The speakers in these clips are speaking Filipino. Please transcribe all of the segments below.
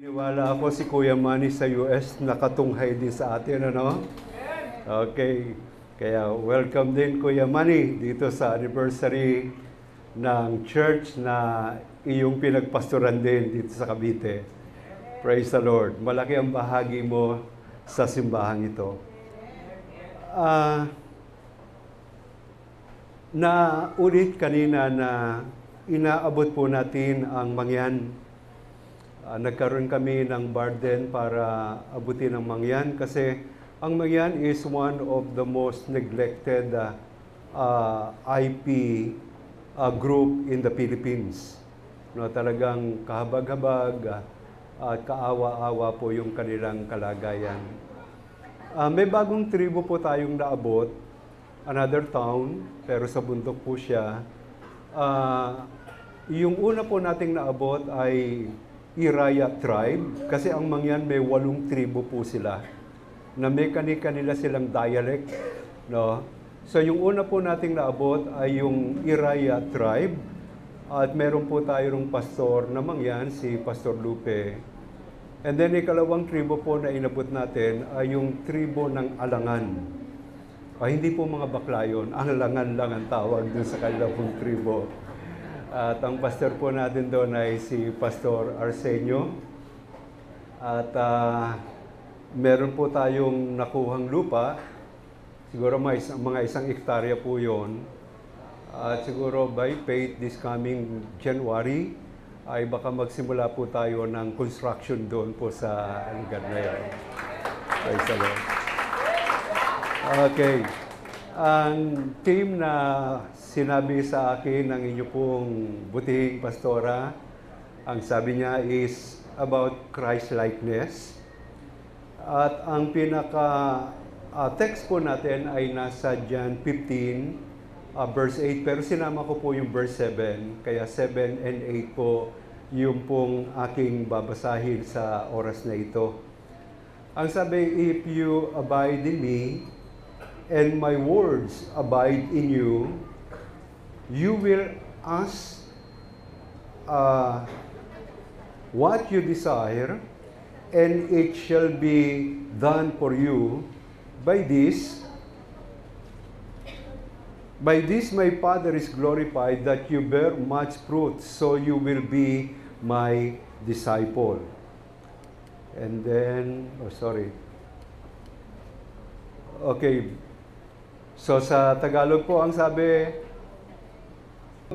Niwala ako si Kuya Manny sa US, nakatunghay din sa atin, ano? Okay. Kaya welcome din Kuya Manny dito sa anniversary ng church na iyong pinagpastoran din dito sa Cavite. Praise the Lord. Malaki ang bahagi mo sa simbahang ito. Naulit kanina na inaabot po natin ang mangyan. Nagkaroon kami ng burden para abutin ang mangyan kasi ang mangyan is one of the most neglected IP group in the Philippines. No, talagang kahabag-habag at kaawa-awa po yung kanilang kalagayan. May bagong tribo po tayong naabot, another town, pero sa bundok po siya. Yung una po nating naabot ay Iraya tribe, kasi ang mangyan may 8 tribo po sila, na may kanila silang dialect, no? So yung una po nating naabot ay yung Iraya tribe, at meron po tayong pastor na mangyan, si Pastor Lupe. And then ikalawang tribo po na inabot natin ay yung tribo ng Alangan. Hindi po mga bakla yun, ang Alangan lang ang tawag dun sa kanilang tribo. At ang pastor po natin doon ay si Pastor Arsenio. At meron po tayong nakuhang lupa. Siguro mga 1 hektarya po yun. At siguro by faith this coming January ay baka magsimula po tayo ng construction doon po sa lugar na yun. Praise the Lord. Okay. Ang team na sinabi sa akin ng inyo pong butihing pastora, ang sabi niya is about Christ-likeness. At ang pinaka-text po natin ay nasa John 15, verse 8. Pero sinama ko po yung verse 7, kaya 7 and 8 po yung pong aking babasahin sa oras na ito. Ang sabi, if you abide in me, and my words abide in you, you will ask what you desire, and it shall be done for you. By this my Father is glorified, that you bear much fruit, so you will be my disciple. And then, okay. So sa Tagalog po ang sabi,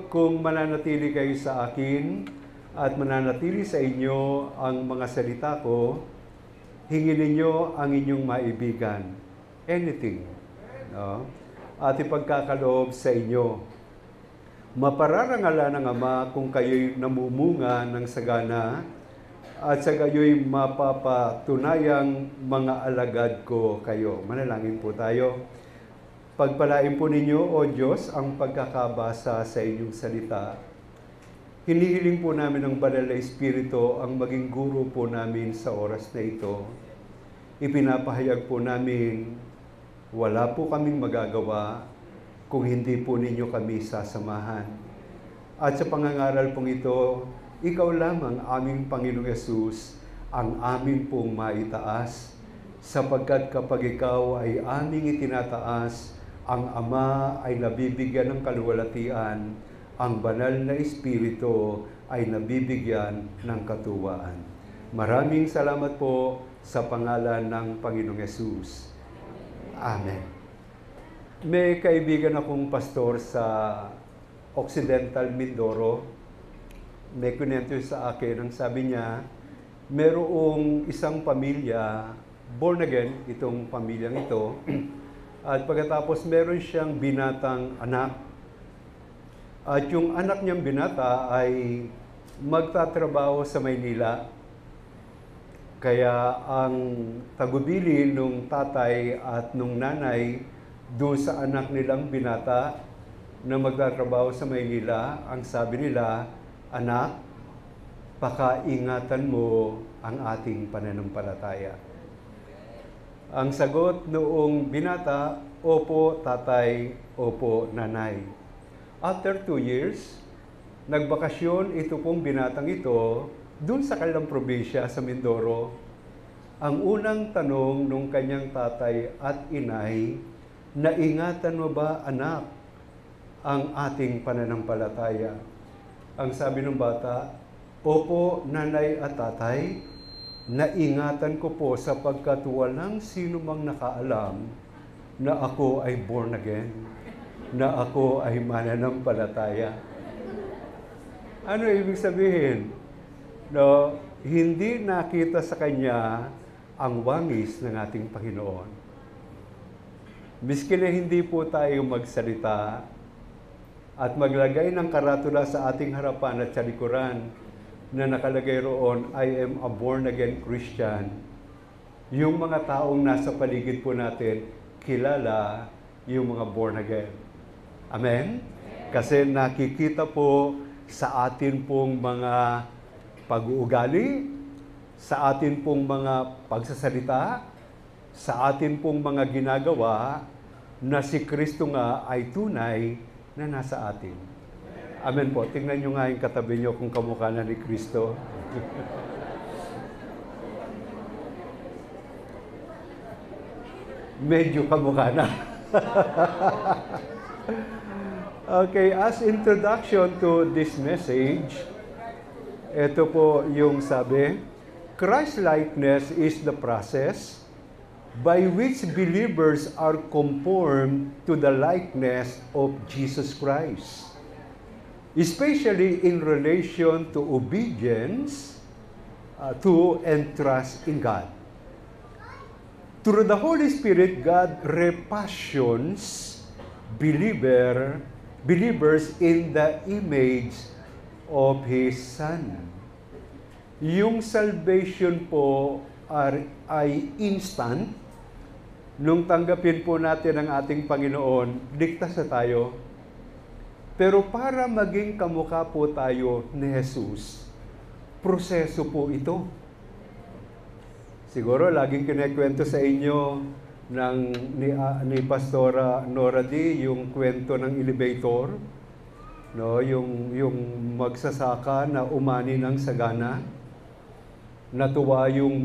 kung mananatili kayo sa akin at mananatili sa inyo ang mga salita ko, hingin ninyo ang inyong maibigan. Anything. No? At ipagkakaloob sa inyo. Mapararangalan ng Ama kung kayo'y namumunga ng sagana, at sa gayo'y mapapatunayang mga alagad ko kayo. Manalangin po tayo. Pagpalain po ninyo, O Diyos, ang pagkakabasa sa inyong salita. Hinihiling po namin ng Banal na Espiritu ang maging guro po namin sa oras na ito. Ipinapahayag po namin, wala po kaming magagawa kung hindi po ninyo kami sasamahan. At sa pangangaral pong ito, ikaw lamang aming Panginoong Yesus ang amin pong maitaas, sapagkat kapag ikaw ay aming itinataas, ang Ama ay nabibigyan ng kaluwalhatian, ang Banal na Espiritu ay nabibigyan ng katuwaan. Maraming salamat po sa pangalan ng Panginoong Yesus. Amen. May kaibigan akong pastor sa Occidental Mindoro. May kunento sa akin, ang sabi niya, merong isang pamilya, born again, itong pamilyang ito, at pagkatapos meron siyang binatang anak. At yung anak niyang binata ay magtatrabaho sa Maynila. Kaya ang tagubili nung tatay at nung nanay doon sa anak nilang binata na magtatrabaho sa Maynila, ang sabi nila, anak, pakaingatan mo ang ating pananampalataya. Ang sagot noong binata, opo tatay, opo nanay. After 2 years, nagbakasyon ito pong binatang ito doon sa kanilang probinsya sa Mindoro, ang unang tanong nung kanyang tatay at inay, naingatan mo ba anak ang ating pananampalataya? Ang sabi ng bata, opo nanay at tatay, naingatan ko po sapagkat walang sino mang nakaalam na ako ay born again, na ako ay mananampalataya. Ano ibig sabihin? No, hindi nakita sa kanya ang wangis ng ating Panginoon. Miski na hindi po tayo magsalita at maglagay ng karatula sa ating harapan at sa likuran na nakalagay roon, I am a born-again Christian, yung mga taong nasa paligid po natin, kilala yung mga born-again. Amen? Kasi nakikita po sa atin pong mga pag-uugali, sa atin pong mga pagsasalita, sa atin pong mga ginagawa, na si Kristo nga ay tunay na nasa atin. Amen po. Tingnan nyo nga yung katabi nyo kung kamukha na ni Kristo. Medyo kamukha na. Okay, as introduction to this message, ito po yung sabi, Christ-likeness is the process by which believers are conformed to the likeness of Jesus Christ, especially in relation to obedience to and trust in God. Through the Holy Spirit, God repassions believers in the image of His Son. Yung salvation po ay instant. Nung tanggapin po natin ang ating Panginoon, ligtas na tayo. Pero para maging kamukha po tayo ni Jesus, proseso po ito. Siguro laging kinekwento sa inyo ni Pastora Nora D yung kwento ng elevator. No, yung magsasaka na umani ng sagana. Natuwa yung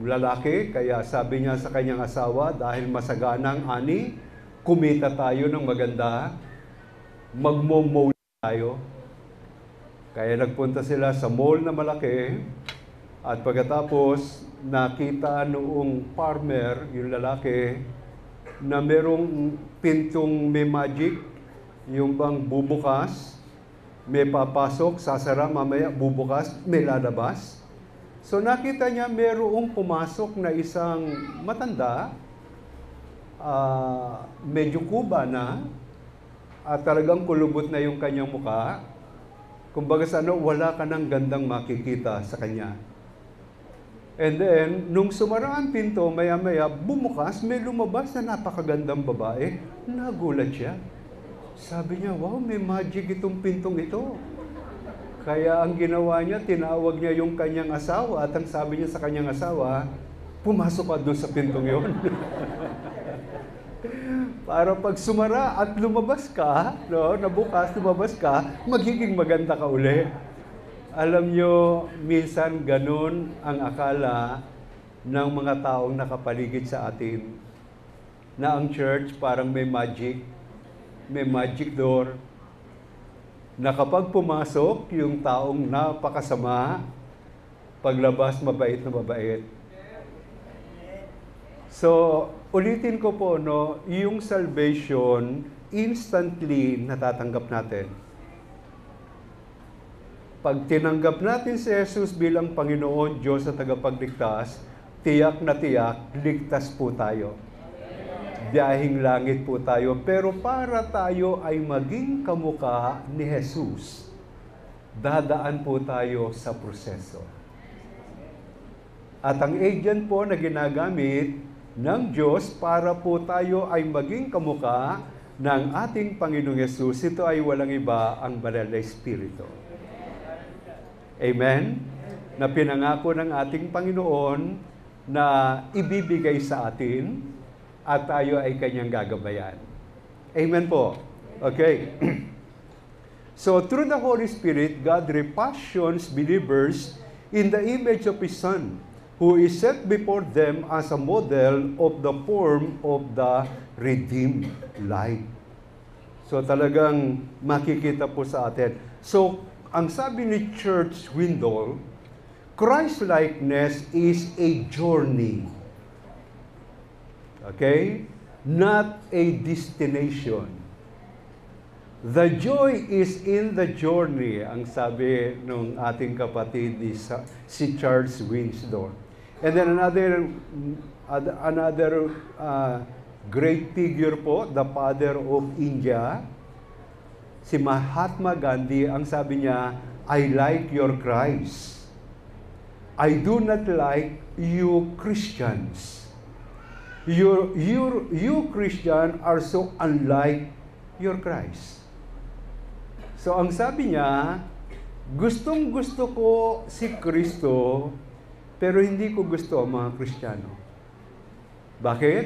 lalaki, kaya sabi niya sa kanyang asawa, dahil masaganang ani, kumita tayo ng maganda, magmo-mall tayo. Kaya nagpunta sila sa mall na malaki, at pagkatapos nakita noong farmer, yung lalaki, na merong pintong may magic, yung bang bubukas, may papasok, sasara, mamaya bubukas, may lalabas. So nakita niya merong pumasok na isang matanda, medyo kuba na, at talagang kulubot na yung kanyang muka. Kumbaga sa wala ka ng gandang makikita sa kanya. And then, nung sumara ang pinto, maya-maya, bumukas, may lumabas na napakagandang babae. Nagulat siya. Sabi niya, wow, may magic itong pintong ito. Kaya ang ginawa niya, tinawag niya yung kanyang asawa at ang sabi niya sa kanyang asawa, pumasok ka doon sa pintong yon. Para pag sumara at lumabas ka, no, nabukas, lumabas ka, magiging maganda ka uli. Alam niyo, minsan ganun ang akala ng mga taong nakapaligid sa atin, na ang church parang may magic door, na kapag pumasok, yung taong napakasama, paglabas, mabait na mabait. So, ulitin ko po, no, yung salvation, instantly natatanggap natin. Pag tinanggap natin si Jesus bilang Panginoon, Diyos at tagapagligtas, tiyak na tiyak, ligtas po tayo. Biyahing langit po tayo, pero para tayo ay maging kamukha ni Jesus, dadaan po tayo sa proseso. At ang agent po na ginagamit ng Diyos para po tayo ay maging kamukha ng ating Panginoong Jesus, ito ay walang iba, ang Banal na Espiritu. Amen? Na pinangako ng ating Panginoon na ibibigay sa atin at tayo ay kanyang gagabayan. Amen po. Okay. So, through the Holy Spirit, God repassions believers in the image of His Son, who is set before them as a model of the form of the redeemed life. So talagang makikita po sa atin. So, ang sabi ni Church Swindoll, Christ-likeness is a journey. Okay? Not a destination. The joy is in the journey, ang sabi ng ating kapatid si Charles Winslow. And then another great figure po, the father of India, si Mahatma Gandhi, ang sabi niya, I like your Christ. I do not like you Christians. You Christian are so unlike your Christ. So ang sabi niya, gustong-gusto ko si Kristo, pero hindi ko gusto ang mga Kristiyano. Bakit?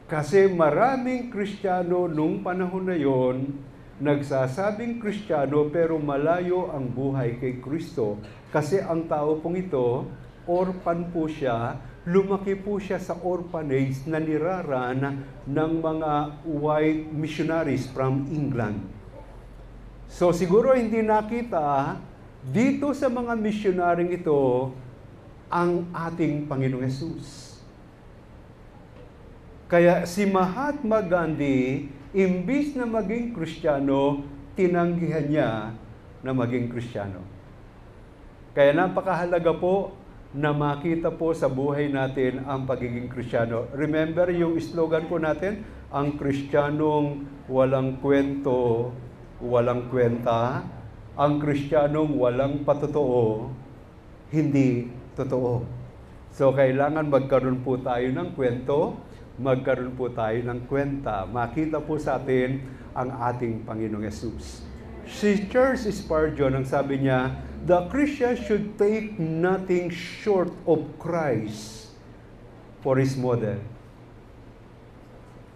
Kasi maraming Kristiyano nung panahon na yon, nagsasabing Kristiyano pero malayo ang buhay kay Kristo. Kasi ang tao pong ito, orphan po siya, lumaki po siya sa orphanage na niraran ng mga white missionaries from England. So siguro hindi nakita dito sa mga missionaring ito ang ating Panginoong Hesus. Kaya si Mahatma Gandhi, imbis na maging Kristiyano, tinanggihan niya na maging Kristiyano. Kaya napakahalaga po na makita po sa buhay natin ang pagiging Kristiyano. Remember yung slogan po natin, ang Kristiyanong walang kwento, walang kwenta, ang Kristiyanong walang patotoo, hindi totoo. So kailangan magkaroon po tayo ng kwento, magkaroon po tayo ng kwenta. Makita po sa atin ang ating Panginoong Hesus. Si Charles Spurgeon, ang sabi niya, the Christian should take nothing short of Christ for his model.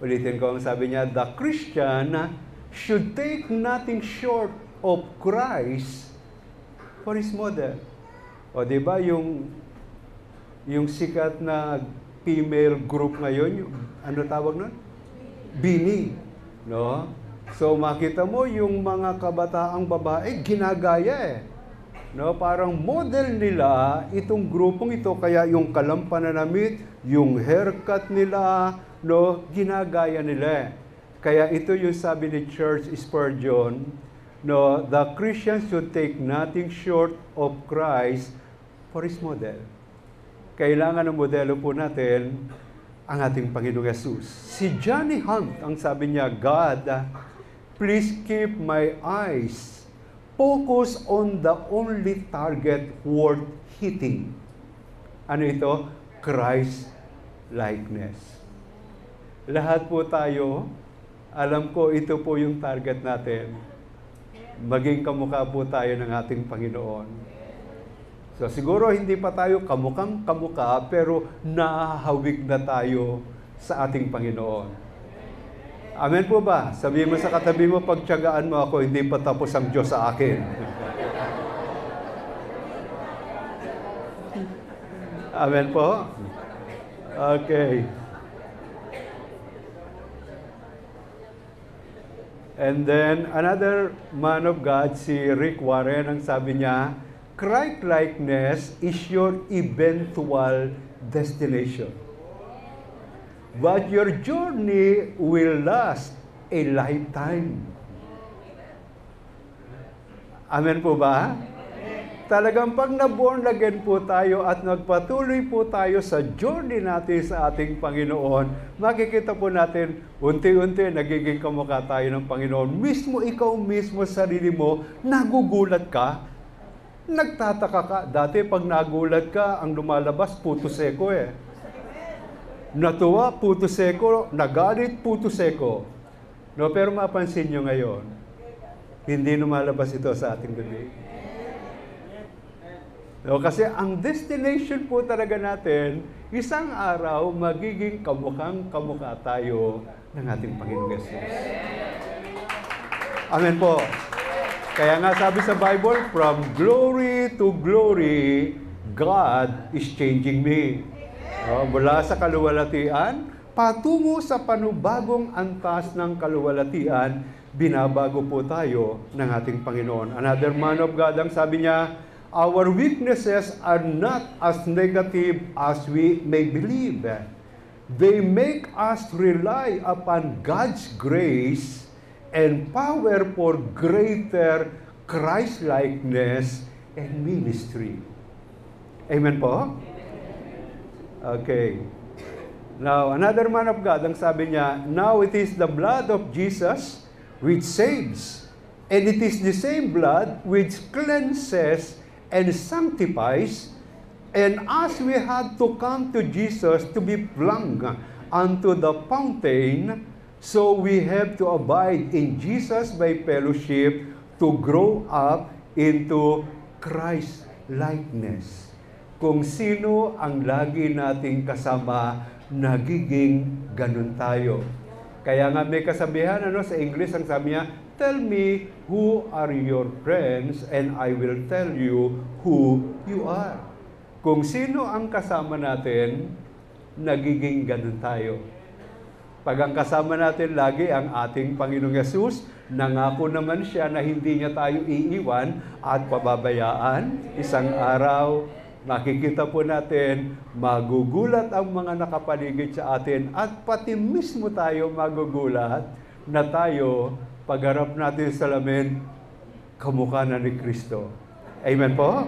Ulitin ko ang sabi niya, the Christian should take nothing short of Christ for his model. O di ba yung sikat na female group ngayon, ano tawag nun? Bini, no? So makita mo yung mga kabataang babae ginagaya eh. No, parang model nila itong grupong ito, kaya yung kalampananamit, yung haircut nila, no, ginagaya nila. Kaya ito yung sabi ni Charles Spurgeon, no, the Christians should take nothing short of Christ for his model. Kailangan ng modelo po natin ang ating Panginoong Hesus. Si Johnny Hunt, ang sabi niya, God, please keep my eyes focus on the only target worth hitting. Ano ito? Christ-likeness. Lahat po tayo, alam ko ito po yung target natin. Maging kamukha po tayo ng ating Panginoon. So siguro hindi pa tayo kamukhang kamukha, pero nahahawig na tayo sa ating Panginoon. Amen po ba? Sabihin mo sa katabi mo, pagtiyagaan mo ako, hindi pa tapos ang Diyos sa akin. Amen po? Okay. And then, another man of God, si Rick Warren, ang sabi niya, Christ-likeness is your eventual destination. But your journey will last a lifetime. Amen po ba? Talagang pag na-born again po tayo at nagpatuloy po tayo sa journey natin sa ating Panginoon, makikita po natin, unti-unti nagiging kamukha tayo ng Panginoon. Mismo ikaw mismo, sarili mo, nagugulat ka, nagtataka ka. Dati pag nagulat ka, ang lumalabas, puto seko eh. Natuwa, puto seko. Nagalit, puto seko. No, pero mapansin nyo ngayon, hindi lumalabas ito sa ating bibig. No, kasi ang destination po talaga natin, isang araw magiging kamukhang kamukha tayo ng ating Panginoong Yesus. Amen po. Kaya nga sabi sa Bible, from glory to glory, God is changing me. Mula sa kaluwalhatian, patungo sa panubagong antas ng kaluwalhatian, binabago po tayo ng ating Panginoon. Another man of God, ang sabi niya, our weaknesses are not as negative as we may believe. They make us rely upon God's grace and power for greater Christ-likeness and ministry. Amen po? Okay. Now, another man of God, ang sabi niya, now it is the blood of Jesus which saves, and it is the same blood which cleanses and sanctifies. And as we had to come to Jesus to be flung unto the fountain, so we have to abide in Jesus by fellowship to grow up into Christ-likeness. Kung sino ang lagi nating kasama, nagiging ganun tayo. Kaya nga may kasabihan sa English, ang sabi niya, tell me who are your friends and I will tell you who you are. Kung sino ang kasama natin, nagiging ganun tayo. Pag ang kasama natin lagi ang ating Panginoong Yesus, nangako naman siya na hindi niya tayo iiwan at pababayaan. Isang araw, makikita po natin, magugulat ang mga nakapaligid sa atin at pati mismo tayo magugulat na tayo, pagharap natin sa salamin, kamukha na ni Kristo. Amen po?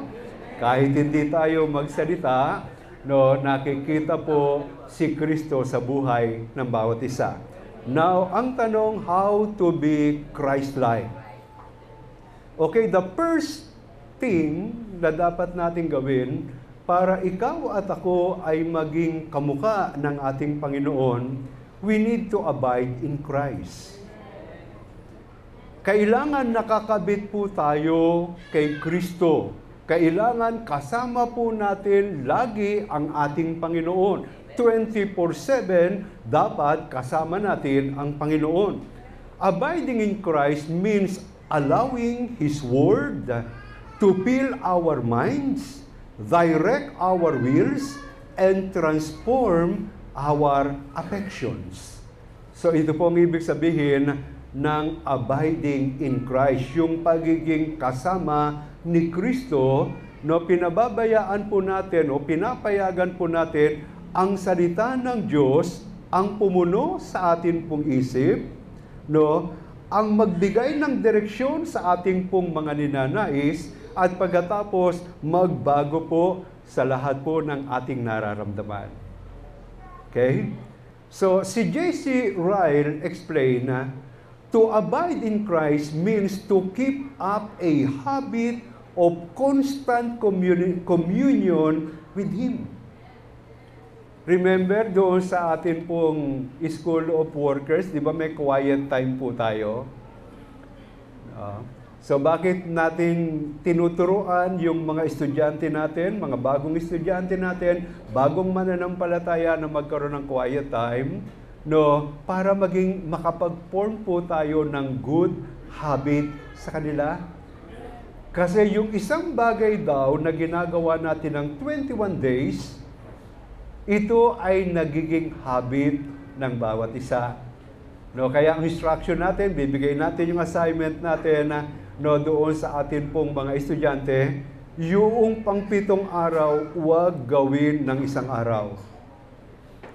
Kahit hindi tayo magsalita, nakikita po si Kristo sa buhay ng bawat isa. Now, ang tanong, how to be Christ-like? Okay, the first thing na dapat natin gawin para ikaw at ako ay maging kamukha ng ating Panginoon, we need to abide in Christ. Kailangan nakakabit po tayo kay Kristo. Kailangan kasama po natin lagi ang ating Panginoon. 24/7 dapat kasama natin ang Panginoon. Abiding in Christ means allowing His Word to fill our minds, direct our wills, and transform our affections. So ito po ang ibig sabihin ng abiding in Christ, yung pagiging kasama ni Kristo, pinababayaan po natin o pinapayagan po natin ang salita ng Diyos ang pumuno sa atin pong isip, ang magbigay ng direksyon sa ating pong mga ninanais, at pagkatapos magbago po sa lahat po ng ating nararamdaman. Okay? So, si J.C. Ryle explained na, to abide in Christ means to keep up a habit of constant communion with Him. Remember doon sa atin pong School of Workers, di ba may quiet time po tayo? So bakit natin tinuturuan yung mga estudyante natin, mga bagong estudyante natin, bagong mananampalataya na magkaroon ng quiet time, para maging makapag-form po tayo ng good habit sa kanila? Kasi yung isang bagay daw na ginagawa natin ng 21 days, ito ay nagiging habit ng bawat isa. Kaya ang instruction natin, bibigay natin yung assignment natin doon sa atin pong mga estudyante, yung pang-7 araw, huwag gawin ng isang araw.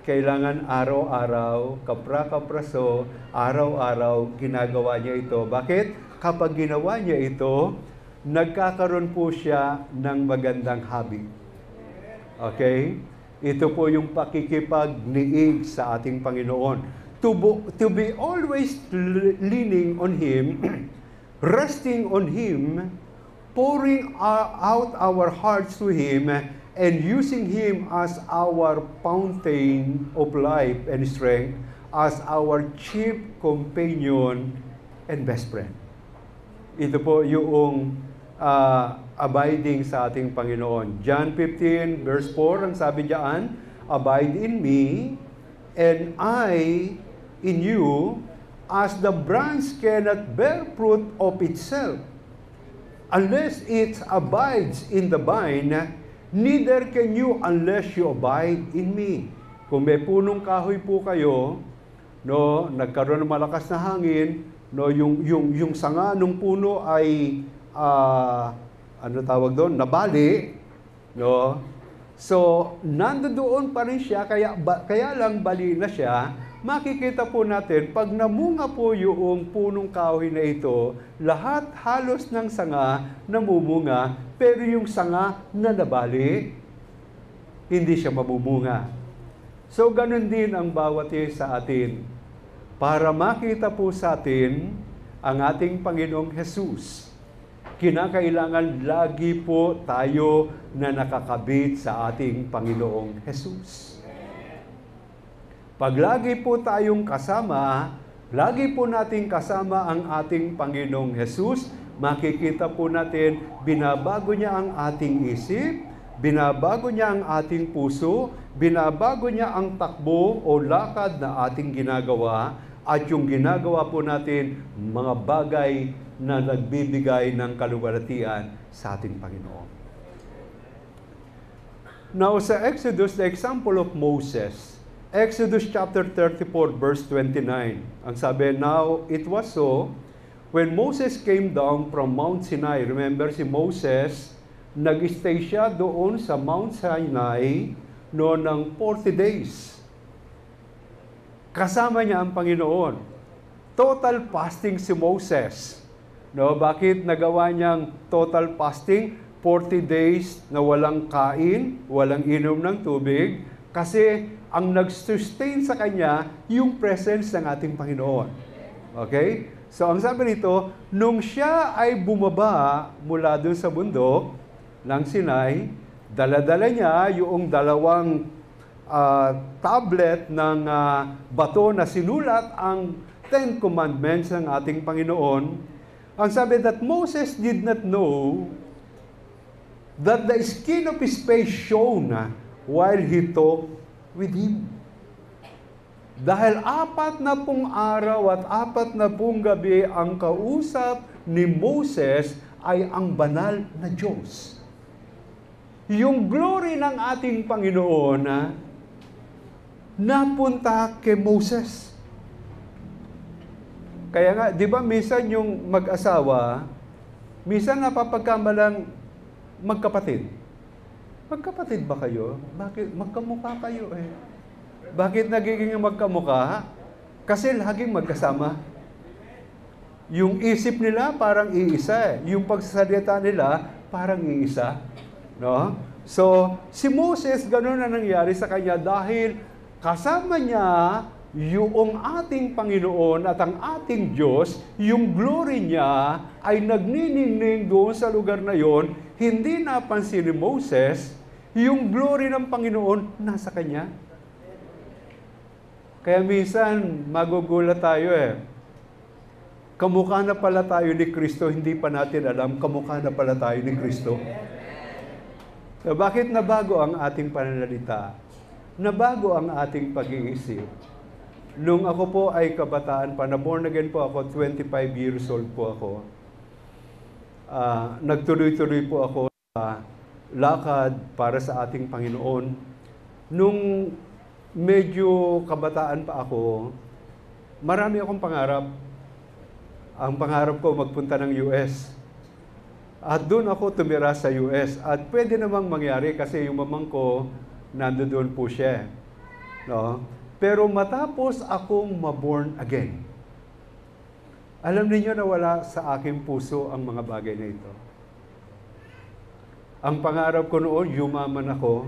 Kailangan araw-araw, kapra-kapraso, araw-araw, ginagawa niya ito. Bakit? Kapag ginawa niya ito, nagkakaroon po siya ng magandang habit. Okay? Ito po yung pakikipagniig sa ating Panginoon. To be always leaning on Him, resting on Him, pouring out our hearts to Him, and using Him as our fountain of life and strength, as our chief companion and best friend. Ito po yung abiding sa ating Panginoon. John 15 verse 4, ang sabi diyan, abide in me, and I in you, as the branch cannot bear fruit of itself unless it abides in the vine, neither can you unless you abide in me. Kung may punong kahoy po kayo, no, nagkaroon ng malakas na hangin, no, yung sanga ng puno ay ano tawag doon, nabali, no? So, nandoon pa rin siya, kaya lang bali na siya. Makikita po natin, pag namunga po yung punong kahoy na ito, lahat halos ng sanga namumunga, pero yung sanga na nabali, hindi siya mamumunga. So, ganun din ang bawat isa sa atin. Para makita po sa atin ang ating Panginoong Jesus, kinakailangan lagi po tayo na nakakabit sa ating Panginoong Jesus. Pag lagi po tayong kasama, lagi po nating kasama ang ating Panginoong Jesus, makikita po natin, binabago niya ang ating isip, binabago niya ang ating puso, binabago niya ang takbo o lakad na ating ginagawa, at yung ginagawa po natin, mga bagay na nagbibigay ng kaluwalhatian sa ating Panginoon. Now, sa Exodus, the example of Moses, Exodus chapter 34, verse 29. Ang sabi, now, it was so, when Moses came down from Mount Sinai, remember si Moses, nag-stay siya doon sa Mount Sinai noon ng 40 days. Kasama niya ang Panginoon. Total fasting si Moses. No, bakit nagawa niyang total fasting? 40 days na walang kain, walang inom ng tubig, kasi ang nag-sustain sa kanya yung presence ng ating Panginoon. Okay? So, ang sabi nito, nung siya ay bumaba mula doon sa bundok ng Sinai, dala-dala niya yung dalawang tablet ng bato na sinulat ang 10 Commandments ng ating Panginoon. Ang sabi that Moses did not know that the skin of his face shone while he talked with him. Dahil 40 araw at 40 gabi ang kausap ni Moses ay ang banal na Diyos. Yung glory ng ating Panginoon napunta kay Moses. Kaya nga, di ba minsan yung mag-asawa, minsan napapagkamalang magkapatid. Magkapatid ba kayo? Bakit? Magkamukha kayo eh. Bakit nagiging magkamukha? Kasi laging magkasama. Yung isip nila parang iisa eh. Yung pagsasalita nila parang iisa. No? So, si Moses, gano'n na nangyari sa kanya dahil kasama niya yung ating Panginoon at ang ating Diyos, yung glory niya ay nagniningning doon sa lugar na yon. Hindi napansin ni Moses, yung glory ng Panginoon nasa kanya. Kaya minsan, magugulat tayo eh. Kamukha na pala tayo ni Kristo, hindi pa natin alam, kamukha na pala tayo ni Kristo. So, bakit nabago ang ating pananalita? Nabago ang ating pag-iisip. Nung ako po ay kabataan pa, na born again po ako, 25 years old po ako. Nagtuloy-tuloy po ako sa lakad para sa ating Panginoon. Nung medyo kabataan pa ako, marami akong pangarap. Ang pangarap ko magpunta ng US. At doon ako tumira sa US. At pwede namang mangyari kasi yung mamang ko, nandoon po siya. No? Pero matapos akong maborn again, alam niyo na wala sa aking puso ang mga bagay na ito. Ang pangarap ko noon, yumaman ako.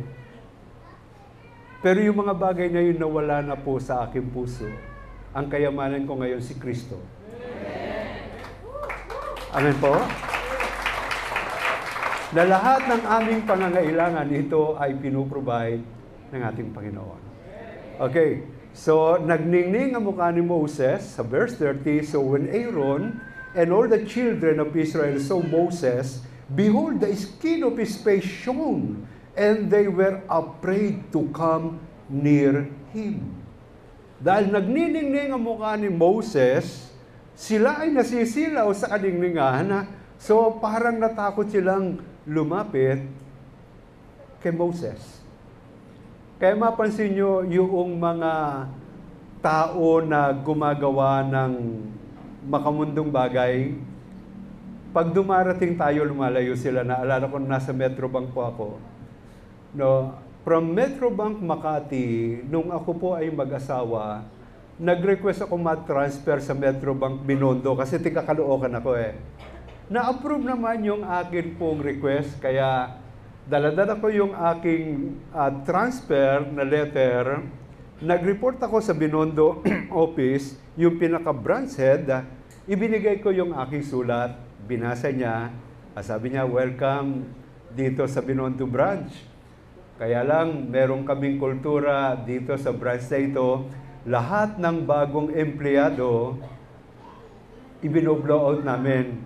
Pero yung mga bagay na yun nawala na po sa aking puso. Ang kayamanan ko ngayon si Kristo. Amen po? Na lahat ng aming pangangailangan, ito ay pinuprovide ng ating Panginoon. Okay, so nagningning ang mukha ni Moses sa verse 30, so when Aaron and all the children of Israel saw Moses, behold, the skin of his face shone, and they were afraid to come near him. Dahil nagniningning ang mukha ni Moses, sila ay nasisilaw sa kaningningan na So parang natakot silang lumapit kay Moses. Kaya mapansin nyo yung mga tao na gumagawa ng makamundong bagay, pag dumarating tayo, lumalayo sila. Naalala ko nasa Metrobank po ako. No, from Metrobank Makati, nung ako po ay mag-asawa, nag-request ako ma-transfer sa Metrobank Binondo kasi tika-Caloocan ako eh. Na-approve naman yung akin pong request, kaya dala-dala ko yung aking transfer na letter. Nag-report ako sa Binondo office, yung pinaka-branch head, ibinigay ko yung aking sulat, binasa niya, sabi niya, welcome dito sa Binondo branch. Kaya lang, meron kaming kultura dito sa branch na ito, lahat ng bagong empleyado, ibino-blow out namin.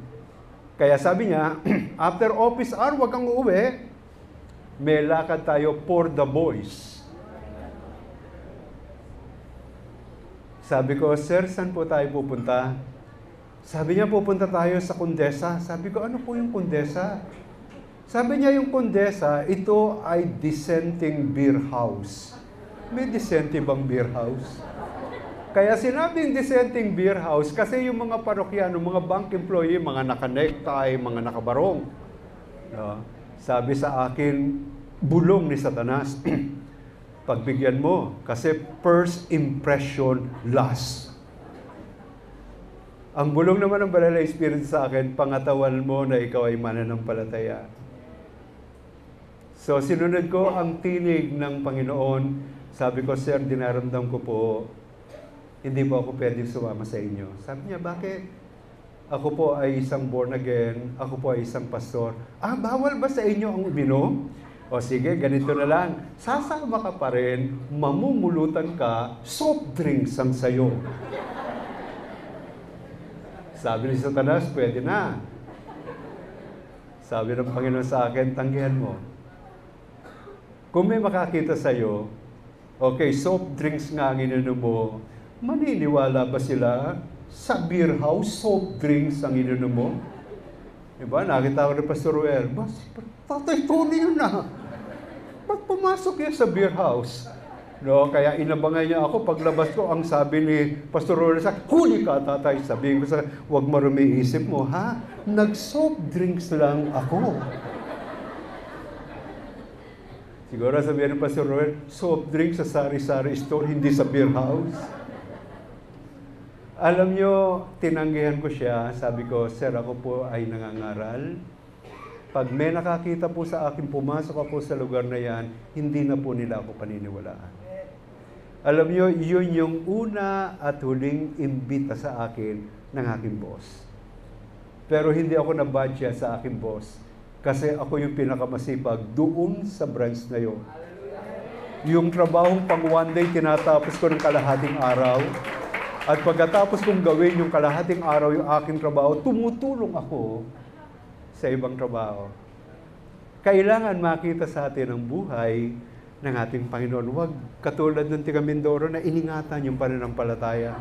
Kaya sabi niya, after office hour, wag kang uuwi. May lakad tayo for the boys. Sabi ko, sir, saan po tayo pupunta? Sabi niya, pupunta tayo sa Condesa. Sabi ko, ano po yung Condesa? Sabi niya, yung Condesa, ito ay dissenting beer house. May dissenting bang beer house? Kaya sinabing dissenting beer house kasi yung mga parokyano, mga bank employee, mga naka-necktie, mga nakabarong. No? Sabi sa akin, bulong ni Satanas, pagbigyan mo kasi first impression lasts. Ang bulong naman ng Banal na Espiritu sa akin, pangatawan mo na ikaw ay mananampalataya. So sinunod ko ang tinig ng Panginoon. Sabi ko, sir, dinaramdam ko po, hindi po ako pwede sumama sa inyo. Sabi niya, bakit? Ako po ay isang born again, ako po ay isang pastor. Bawal ba sa inyo ang uminom? O sige, ganito na lang. Sasama ka pa rin, mamumulutan ka, soft drinks ang sayo. Sabi ni Satanas, pwede na. Sabi ng Panginoon sa akin, tanggihan mo. Kung may makakita sa'yo, okay, soft drinks nga ang ininom mo, maniniwala ba sila sa beer house, soft drinks ang ininom mo? Diba? Nakita ko ni Pastor Ruel, Tatay Tony yun na. Ba't pumasok yan sa beer house? No, kaya inabangan niya ako. Paglabas ko, ang sabi ni Pastor Ruel sa huli ka, tatay. Sabihin ko sa, huwag marumi isip mo, ha? Nag-soft drinks lang ako. Siguro sabihin ni Pastor Ruel, soft drinks sa sari-sari store, hindi sa beer house. Alam nyo, tinanggihan ko siya. Sabi ko, sir, ako po ay nangangaral. Pag may nakakita po sa akin, pumasok ako sa lugar na yan, hindi na po nila ako paniniwalaan. Alam nyo, yun yung una at huling imbita sa akin ng aking boss. Pero hindi ako nabadya sa aking boss kasi ako yung pinakamasipag doon sa branch na yun. Yung trabahong pang one day, tinatapos ko ng kalahating araw. At pagkatapos kong gawin yung kalahating araw yung aking trabaho, tumutulong ako sa ibang trabaho. Kailangan makita sa atin ang buhay ng ating Panginoon. Huwag katulad ng tiga Mindoro na iningatan yung pananampalataya.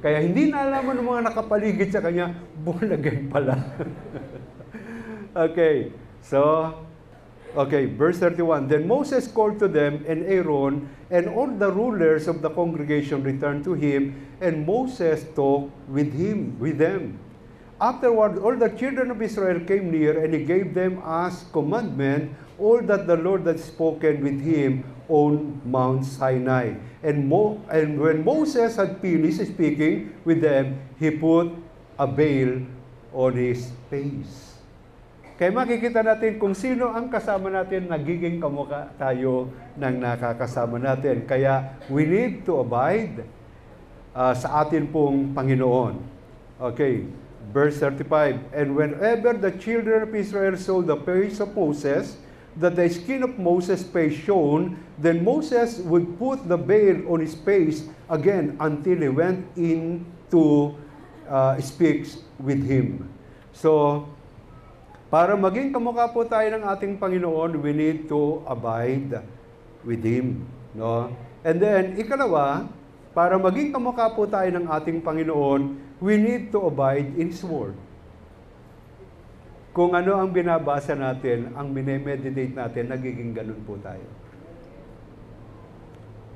Kaya hindi naalaman ng mga nakapaligid sa kanya, born-again pala. Okay, so, verse 31. Then Moses called to them, and Aaron and all the rulers of the congregation returned to him, and Moses talked with them. Afterward, all the children of Israel came near, and he gave them as commandment all that the Lord had spoken with him on Mount Sinai. And when Moses had finished speaking with them, he put a veil on his face. Kaya makikita natin kung sino ang kasama natin, nagiging kamukha tayo ng nakakasama natin. Kaya we need to abide sa atin pong Panginoon. Okay, verse 35. And whenever the children of Israel saw the face of Moses, that the skin of Moses' face shone, then Moses would put the veil on his face again until he went in to speak with him. So, para maging kamukha po tayo ng ating Panginoon, we need to abide with Him. No? And then, ikalawa, para maging kamukha po tayo ng ating Panginoon, we need to abide in His Word. Kung ano ang binabasa natin, ang minemeditate natin, nagiging ganun po tayo.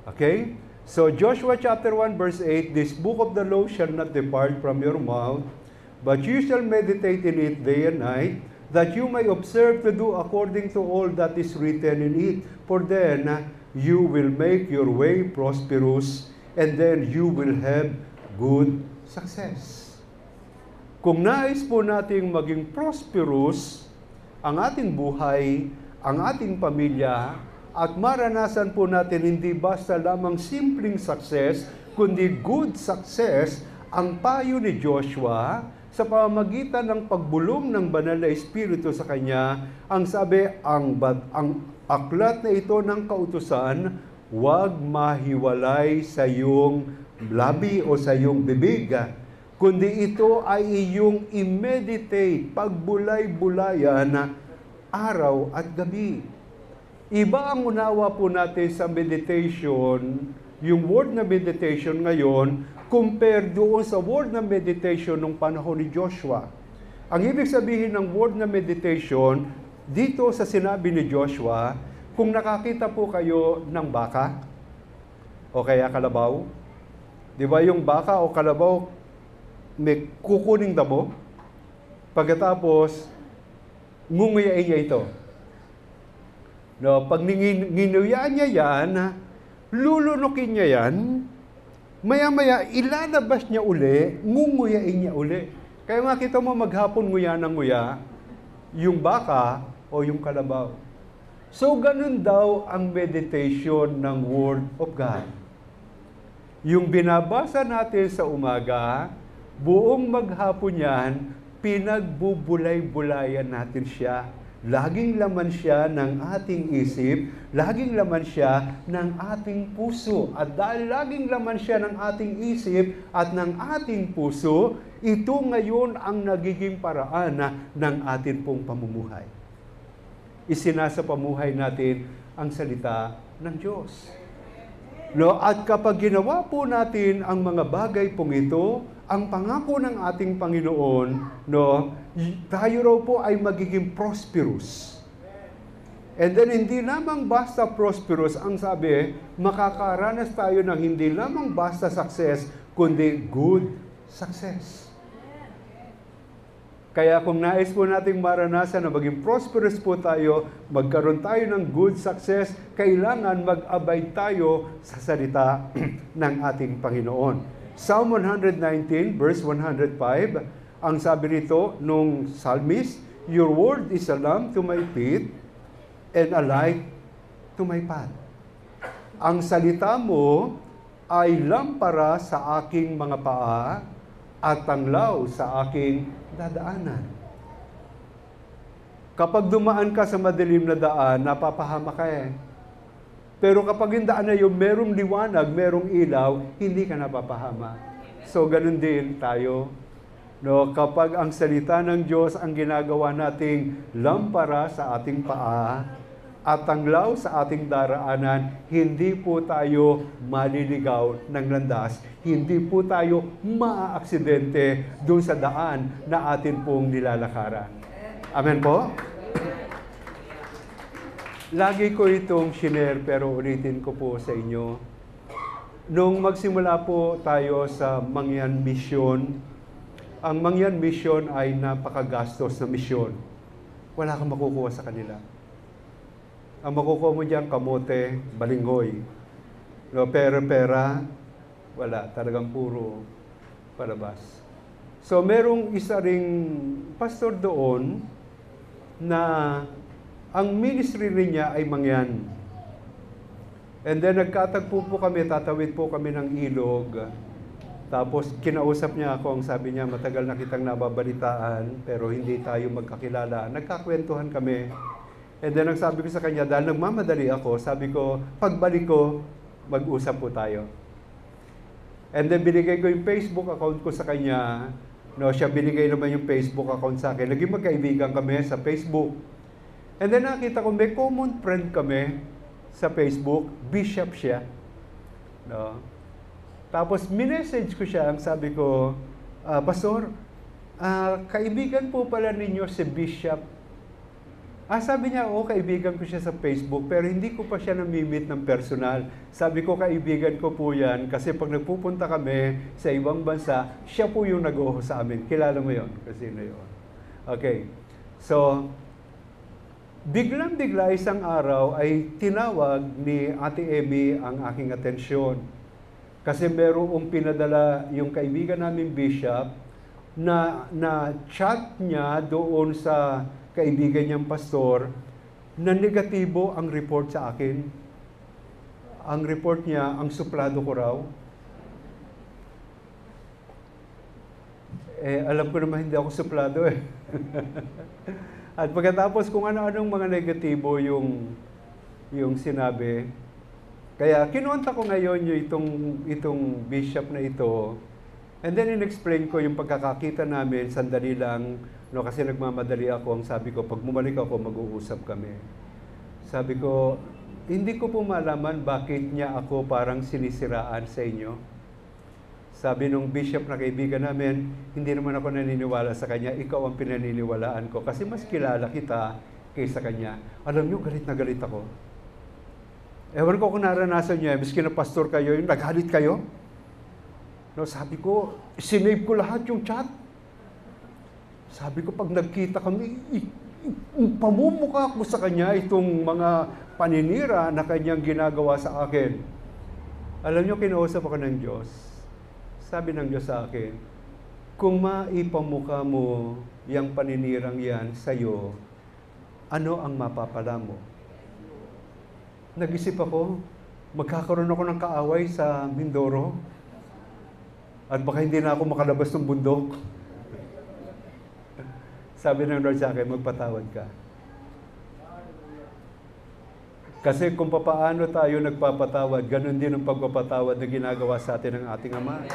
Okay? So, Joshua chapter 1 verse 8, "This book of the law shall not depart from your mouth, but you shall meditate in it day and night, that you may observe to do according to all that is written in it. For then you will make your way prosperous, and then you will have good success." Kung nais po nating maging prosperous ang ating buhay, ang ating pamilya, at maranasan po natin hindi basta lamang simpleng success, kundi good success, ang payo ni Joshua sa pamamagitan ng pagbulong ng banal na Espiritu sa kanya, ang sabi, ang aklat na ito ng kautusan, huwag mahiwalay sa iyong labi o sa iyong bibig, kundi ito ay iyong i-meditate, pagbulay-bulayan, araw at gabi. Iba ang unawa po natin sa meditation, yung word na meditation ngayon, compare doon sa word na meditation nung panahon ni Joshua. Ang ibig sabihin ng word na meditation, dito sa sinabi ni Joshua, kung nakakita po kayo ng baka, o kaya kalabaw, di ba yung baka o kalabaw, may kukuning damo, pagkatapos, ngunguyain niya ito. No, pag nginuyaan niya yan, lulunukin niya yan, maya-maya, ilalabas niya uli, ngunguyain niya uli. Kaya makita mo maghapon nguya ng nguya, yung baka o yung kalabaw. So, ganun daw ang meditation ng Word of God. Yung binabasa natin sa umaga, buong maghapon yan, pinagbubulay-bulayan natin siya. Laging laman siya ng ating isip, laging laman siya ng ating puso. At dahil laging laman siya ng ating isip at ng ating puso, ito ngayon ang nagiging paraan ng atin pong pamumuhay. Isinasa pamuhay natin ang salita ng Diyos. No, at kapag ginawa po natin ang mga bagay pong ito, ang pangako ng ating Panginoon, no, tayo raw po ay magiging prosperous. And then hindi lamang basta prosperous, ang sabi, makakaranas tayo ng hindi lamang basta success, kundi good success. Kaya kung nais po nating maranasan na maging prosperous po tayo, magkaroon tayo ng good success, kailangan mag-abide tayo sa salita ng ating Panginoon. Psalm 119 verse 105, ang sabi rito nung psalmist, "Your word is a lamp to my feet and a light to my path." Ang salita mo ay lampara sa aking mga paa at tanglaw sa aking dadaanan. Kapag dumaan ka sa madilim na daan, napapahama ka eh. Pero kapag yung daan na yung merong liwanag, merong ilaw, hindi ka napapahama. So, ganun din tayo. No, kapag ang salita ng Diyos ang ginagawa nating lampara sa ating paa at tanglaw sa ating daraanan, hindi po tayo maliligaw ng landas. Hindi po tayo maaaksidente doon sa daan na atin pong nilalakaran. Amen po? Lagi ko itong share pero ulitin ko po sa inyo. Nung magsimula po tayo sa Mangyan Mission, ang Mangyan Mission ay napakagastos na mission. Wala kang makukuha sa kanila. Ang makukuha mo diyan kamote, balinghoy. No, pera, wala. Talagang puro palabas. So, merong isa ring pastor doon na ang ministry niya ay Mangyan. And then nagkatagpo po kami, tatawid po kami ng ilog. Tapos kinausap niya ako, ang sabi niya, matagal na kitang nababalitaan, pero hindi tayo magkakilala. Nagkakwentuhan kami. And then ang sabi ko sa kanya, dahil nagmamadali ako, sabi ko, pagbalik ko, mag-usap po tayo. And then binigay ko yung Facebook account ko sa kanya. No, siya binigay naman yung Facebook account sa akin. Naging magkaibigan kami sa Facebook. And then nakita ko, may common friend kami sa Facebook, bishop siya. No? Tapos, minessage ko siya, ang sabi ko, Pastor, kaibigan po pala ninyo si Bishop. Sabi niya, kaibigan ko siya sa Facebook, pero hindi ko pa siya namimit ng personal. Sabi ko, kaibigan ko po yan, kasi pag nagpupunta kami sa ibang bansa, siya po yung nag-uho sa amin. Kilala mo yon? Kasi na yun. Okay. So, biglang-bigla isang araw ay tinawag ni Ate Emmy ang aking atensyon. Kasi merong pinadala yung kaibigan namin Bishop na chat niya doon sa kaibigan niyang pastor na negatibo ang report sa akin. Ang report niya, ang suplado ko raw. Alam ko naman hindi ako suplado eh. At pagkatapos kung ano-anong mga negatibo yung sinabi, kaya kinonta ko ngayon itong bishop na ito, and then in-explain ko yung pagkakakita namin, sandali lang, no, kasi nagmamadali ako. Ang sabi ko, pag bumalik ako, mag-uusap kami. Sabi ko, hindi ko po malaman bakit niya ako parang sinisiraan sa inyo. Sabi nung bishop na kaibigan namin, hindi naman ako naniniwala sa kanya, ikaw ang pinaniniwalaan ko kasi mas kilala kita kaysa kanya. Alam niyo, galit na galit ako. Ewan ko kung naranasan niyo, miski na pastor kayo, yung nagalit kayo. No, sabi ko, sinave ko lahat yung chat. Sabi ko, pag nagkita kami, pamumukha ko sa kanya itong mga paninira na kanyang ginagawa sa akin. Alam niyo, kinausap ako ng Diyos. Sabi ng Diyos sa akin, kung maipamukha mo yung paninirang yan sa'yo, ano ang mapapala mo? Nag-isip ako, magkakaroon ako ng kaaway sa Mindoro. At baka hindi na ako makalabas ng bundok. Sabi ng Lord sa akin, magpatawad ka. Kasi kung papaano tayo nagpapatawad, ganun din ang pagpapatawad na ginagawa sa atin ng ating Ama.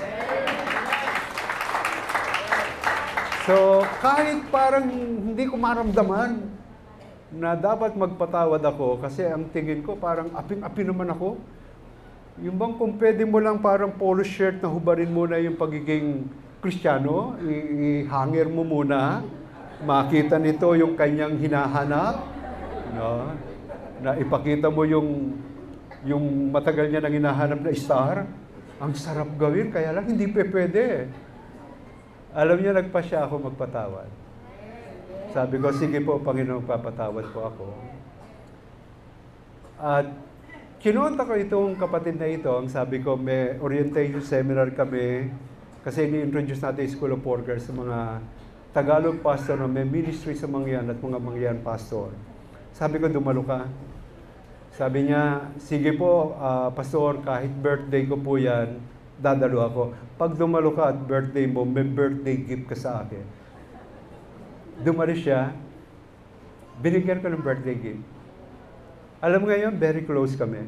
So, kahit parang hindi ko maramdaman na dapat magpatawad ako, kasi ang tingin ko parang aping-api naman ako. Yung bang kung pwede mo lang parang polo shirt na hubarin muna yung pagiging Kristiyano, i-hanger mo muna, makita nito yung kanyang hinahanap, no? Na ipakita mo yung matagal niya nang hinahanap na star. Ang sarap gawin, kaya lang hindi pwede. Alam niya, nagpa siya ako magpatawad. Sabi ko, sige po, Panginoon, papatawad po ako. At kinonta ko itong kapatid na ito, ang sabi ko, may orientation seminar kami, kasi ni-introduce natin yung School of Workers sa mga Tagalog pastor na may ministry sa Mangyan at mga Mangyan pastor. Sabi ko, dumalo ka. Sabi niya, sige po, pastor, kahit birthday ko po yan, dadalo ako. Pag dumalo ka at birthday mo, may birthday gift ka sa akin. Dumalo siya, binigyan ko ng birthday gift. Alam mo ngayon, very close kami.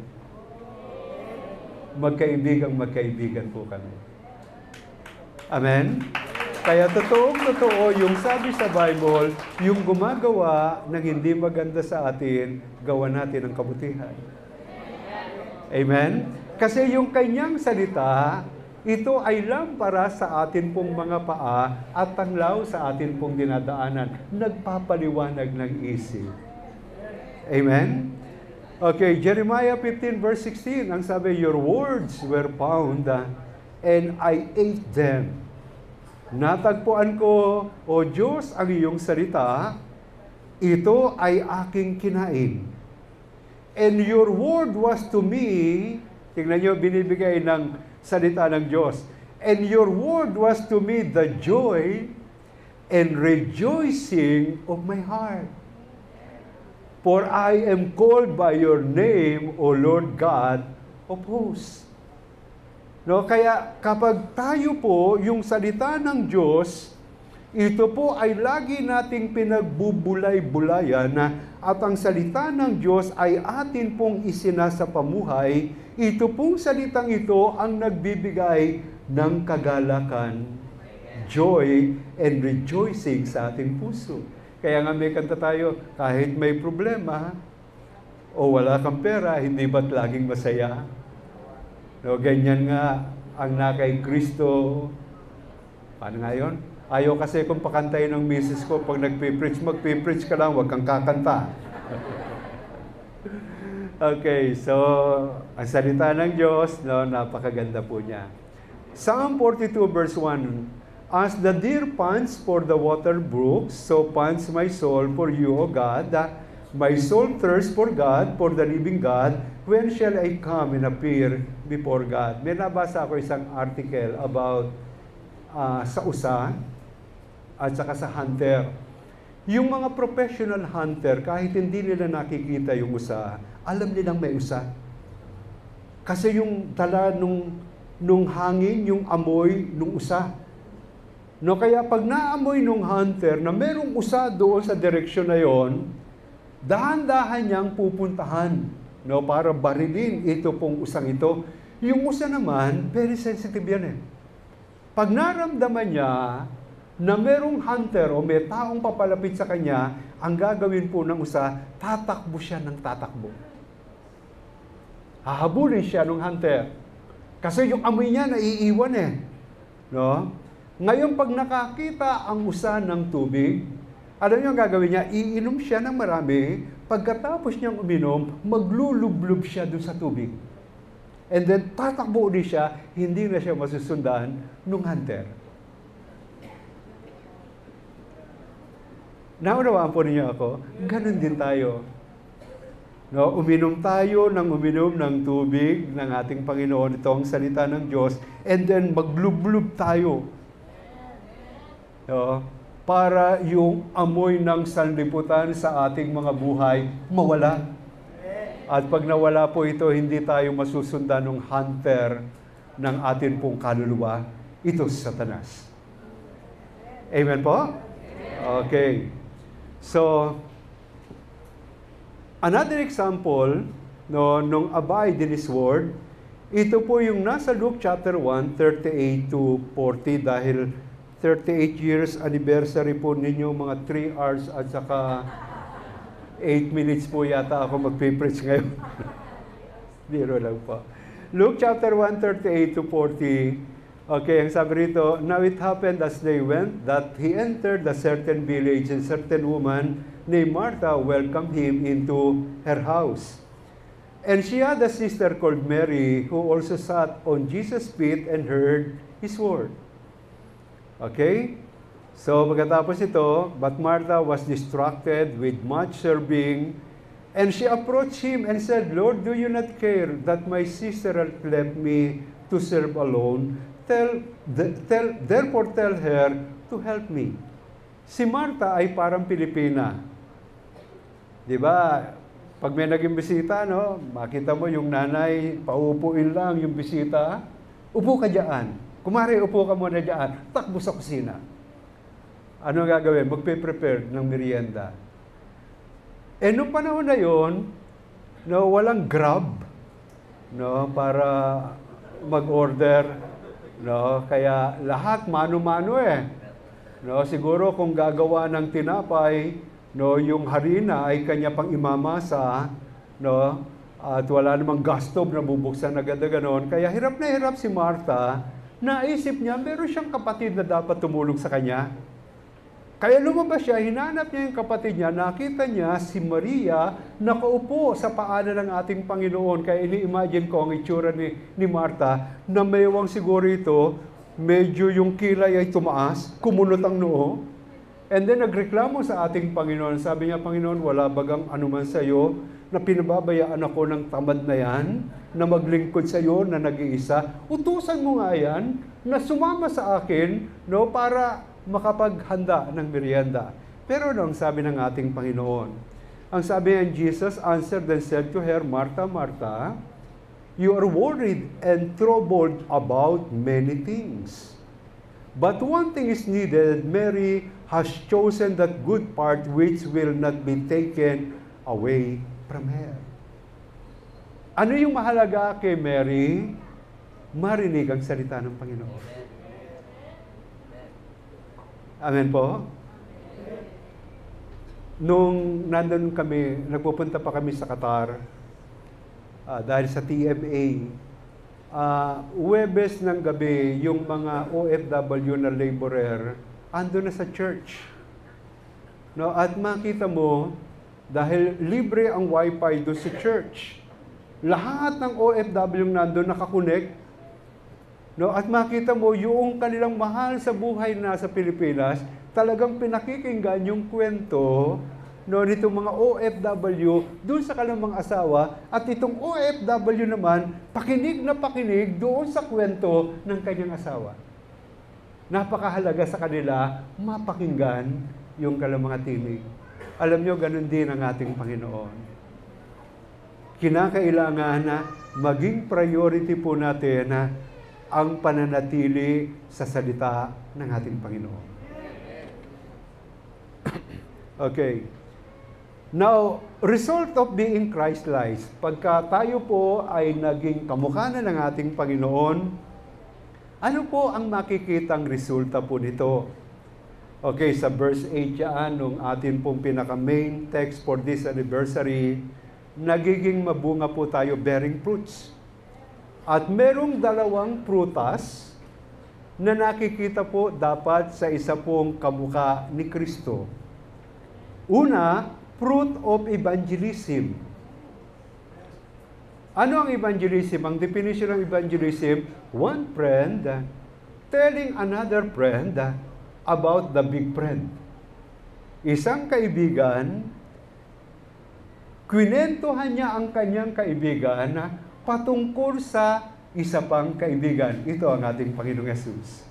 Magkaibigan po kami. Amen? Kaya totoo yung sabi sa Bible, yung gumagawa ng hindi maganda sa atin, gawa natin ang kabutihan. Amen? Kasi yung kanyang salita, ito ay lampara sa atin pong mga paa at tanglaw sa atin pong dinadaanan. Nagpapaliwanag ng isip. Amen? Okay, Jeremiah 15 verse 16, ang sabi, your words were found and I ate them. Natagpuan ko, O Diyos, ang iyong salita, ito ay aking kinain. And your word was to me, tingnan nyo, binibigay ng salita ng Diyos. And your word was to me the joy and rejoicing of my heart. For I am called by your name, O Lord God of hosts. No, kaya kapag tayo po, yung salita ng Diyos, ito po ay lagi nating pinagbubulay-bulayan at ang salita ng Diyos ay atin pong isinasapamuhay. Ito pong salitang ito ang nagbibigay ng kagalakan, joy, and rejoicing sa ating puso. Kaya nga may kanta tayo, kahit may problema o wala kang pera, hindi ba't laging masaya? No, ganyan nga ang nakay Kristo. Paano nga yun? Ayaw kasi kung pakantayin ng misis ko, pag magpipreach ka lang, huwag kang kakanta. Okay, so, ang salita ng Diyos, no, napakaganda po niya. Psalm 42 verse 1, As the deer pants for the water brooks, so pants my soul for you, O God. My soul thirsts for God, for the living God. When shall I come and appear before God? May nabasa ako isang article about sa usa at saka sa hunter. Yung mga professional hunter, kahit hindi nila nakikita yung usa, alam nilang may usa. Kasi yung dala nung hangin, yung amoy nung usa. No, kaya pag naamoy nung hunter na merong usa doon sa direksyon na yon, dahan-dahan niyang pupuntahan, no, para barilin ito pong usang ito. Yung usa naman, very sensitive yan eh. Pag naramdaman niya na merong hunter o may taong papalapit sa kanya, ang gagawin po ng usa, tatakbo siya ng tatakbo. Hahabulin siya ng hunter. Kasi yung amoy niya naiiwan eh. No? Ngayon, pag nakakita ang usa ng tubig, alam niyo ang gagawin niya? Iinom siya ng marami. Pagkatapos niyang uminom, maglulublob siya doon sa tubig. And then, tatakbo ulit siya, hindi na siya masusundan ng hunter. Naunawaan po ninyo ako? Ganon din tayo. No, uminom tayo ng tubig ng ating Panginoon, itong salita ng Diyos, and then maglublob tayo. No, para yung amoy ng sanlibutan sa ating mga buhay mawala. At pag nawala po ito, hindi tayo masusundan ng hunter ng atin pong kaluluwa. Ito si Satanas. Amen po? Okay. So, another example, no, nung abide in His Word, ito po yung nasa Luke chapter 1, 38 to 40, dahil 38 years anniversary po ninyo, mga 3 hours at saka 8 minutes po yata ako magpipreach ngayon. Biro lang po. Luke chapter 1, 38 to 40, okay, ang sabi rito, Now it happened as they went that he entered a certain village, and certain woman named Martha welcomed him into her house. And she had a sister called Mary, who also sat on Jesus' feet and heard His word. Okay? So, pagkatapos ito, but Martha was distracted with much serving, and she approached him and said, Lord, do you not care that my sister has left me to serve alone? Therefore tell her to help me. Si Martha ay parang Pilipina. Di ba? Pag may naging bisita, no, makita mo yung nanay, paupuin lang yung bisita, upo ka dyan. Kumari, upo ka muna dyan. Takbo sa kusina. Ano gagawin? Magpe-prepare ng merienda. Eh, nung panahon na yon, no, walang Grab, no, para mag-order, no, kaya lahat mano-mano eh. No, siguro kung gagawa ng tinapay, no, yung harina ay kanya pang imamasa, no, at wala namang gas stove na bubuksan agad na gano'n. Kaya hirap na hirap si Martha, naisip niya, meron siyang kapatid na dapat tumulong sa kanya. Kaya lumabas siya, hinanap niya yung kapatid niya, nakita niya si Maria nakaupo sa paanan ng ating Panginoon. Kaya ini-imagine ko ang itsura ni Martha, na mayawang siguro ito, medyo yung kilay ay tumaas, kumunot ang noo, and then nagreklamo sa ating Panginoon. Sabi niya, Panginoon, wala bagang anuman sa iyo na pinababayaan ako ng tamad na yan, na maglingkod sa iyo na nag-iisa. Utusan mo nga yan, na sumama sa akin, no, para makapaghanda ng merienda. Pero ano ang sabi ng ating Panginoon? Ang sabi ng Jesus answered and said to her, Martha, Martha, you are worried and troubled about many things. But one thing is needed, Mary has chosen that good part which will not be taken away from her. Ano yung mahalaga kay Mary? Marinig ang salita ng Panginoon. Amen po? Nung nandun kami, nagpupunta pa kami sa Qatar, dahil sa TMA, Huwebes ng gabi, yung mga OFW na laborer ando na sa church. No, at makita mo, dahil libre ang wifi doon sa church, lahat ng OFW nandun nakakonect, no, at makita mo yung kanilang mahal sa buhay na sa Pilipinas, talagang pinakikinggan yung kwento, no, nitong mga OFW doon sa kanilang mga asawa, at itong OFW naman, pakinig na pakinig doon sa kwento ng kanyang asawa. Napakahalaga sa kanila mapakinggan yung kanilang mga tinig. Alam nyo, ganun din ang ating Panginoon. Kinakailangan na maging priority po natin na ang pananatili sa salita ng ating Panginoon. Okay. Now, result of being Christ-like, pagka tayo po ay naging kamukha na ng ating Panginoon, ano po ang makikitang resulta po nito? Okay, sa verse 8 yan, nung atin pong pinaka-main text for this anniversary, nagiging mabunga po tayo bearing fruits. At merong dalawang prutas na nakikita po dapat sa isa pong kamukha ni Kristo. Una, fruit of evangelism. Ano ang evangelism? Ang definition ng evangelism, one friend telling another friend about the big friend. Isang kaibigan, kwinentuhan niya ang kanyang kaibigan patungkol sa isa pang kaibigan. Ito ang ating Panginoong Yesus.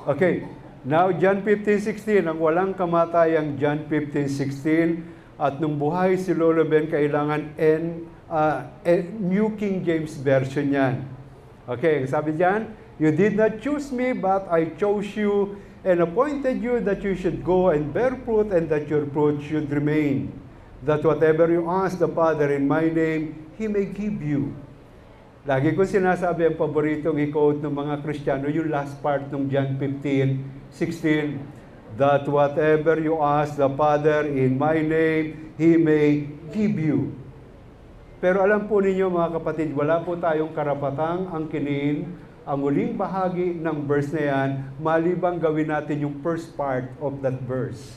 Okay, now John 15:16, ang walang kamatayang John 15:16, at nung buhay si Lolo Ben, kailangan New King James Version yan. Okay, sabi diyan, you did not choose me, but I chose you and appointed you that you should go and bear fruit and that your fruit should remain. That whatever you ask the Father in my name, He may give you. Lagi ko sinasabi, ang paboritong i-quote ng mga Kristiyano, yung last part ng John 15:16, that whatever you ask the Father in my name, He may give you. Pero alam po ninyo mga kapatid, wala po tayong karapatang angkinin ang huling bahagi ng verse na yan, malibang gawin natin yung first part of that verse.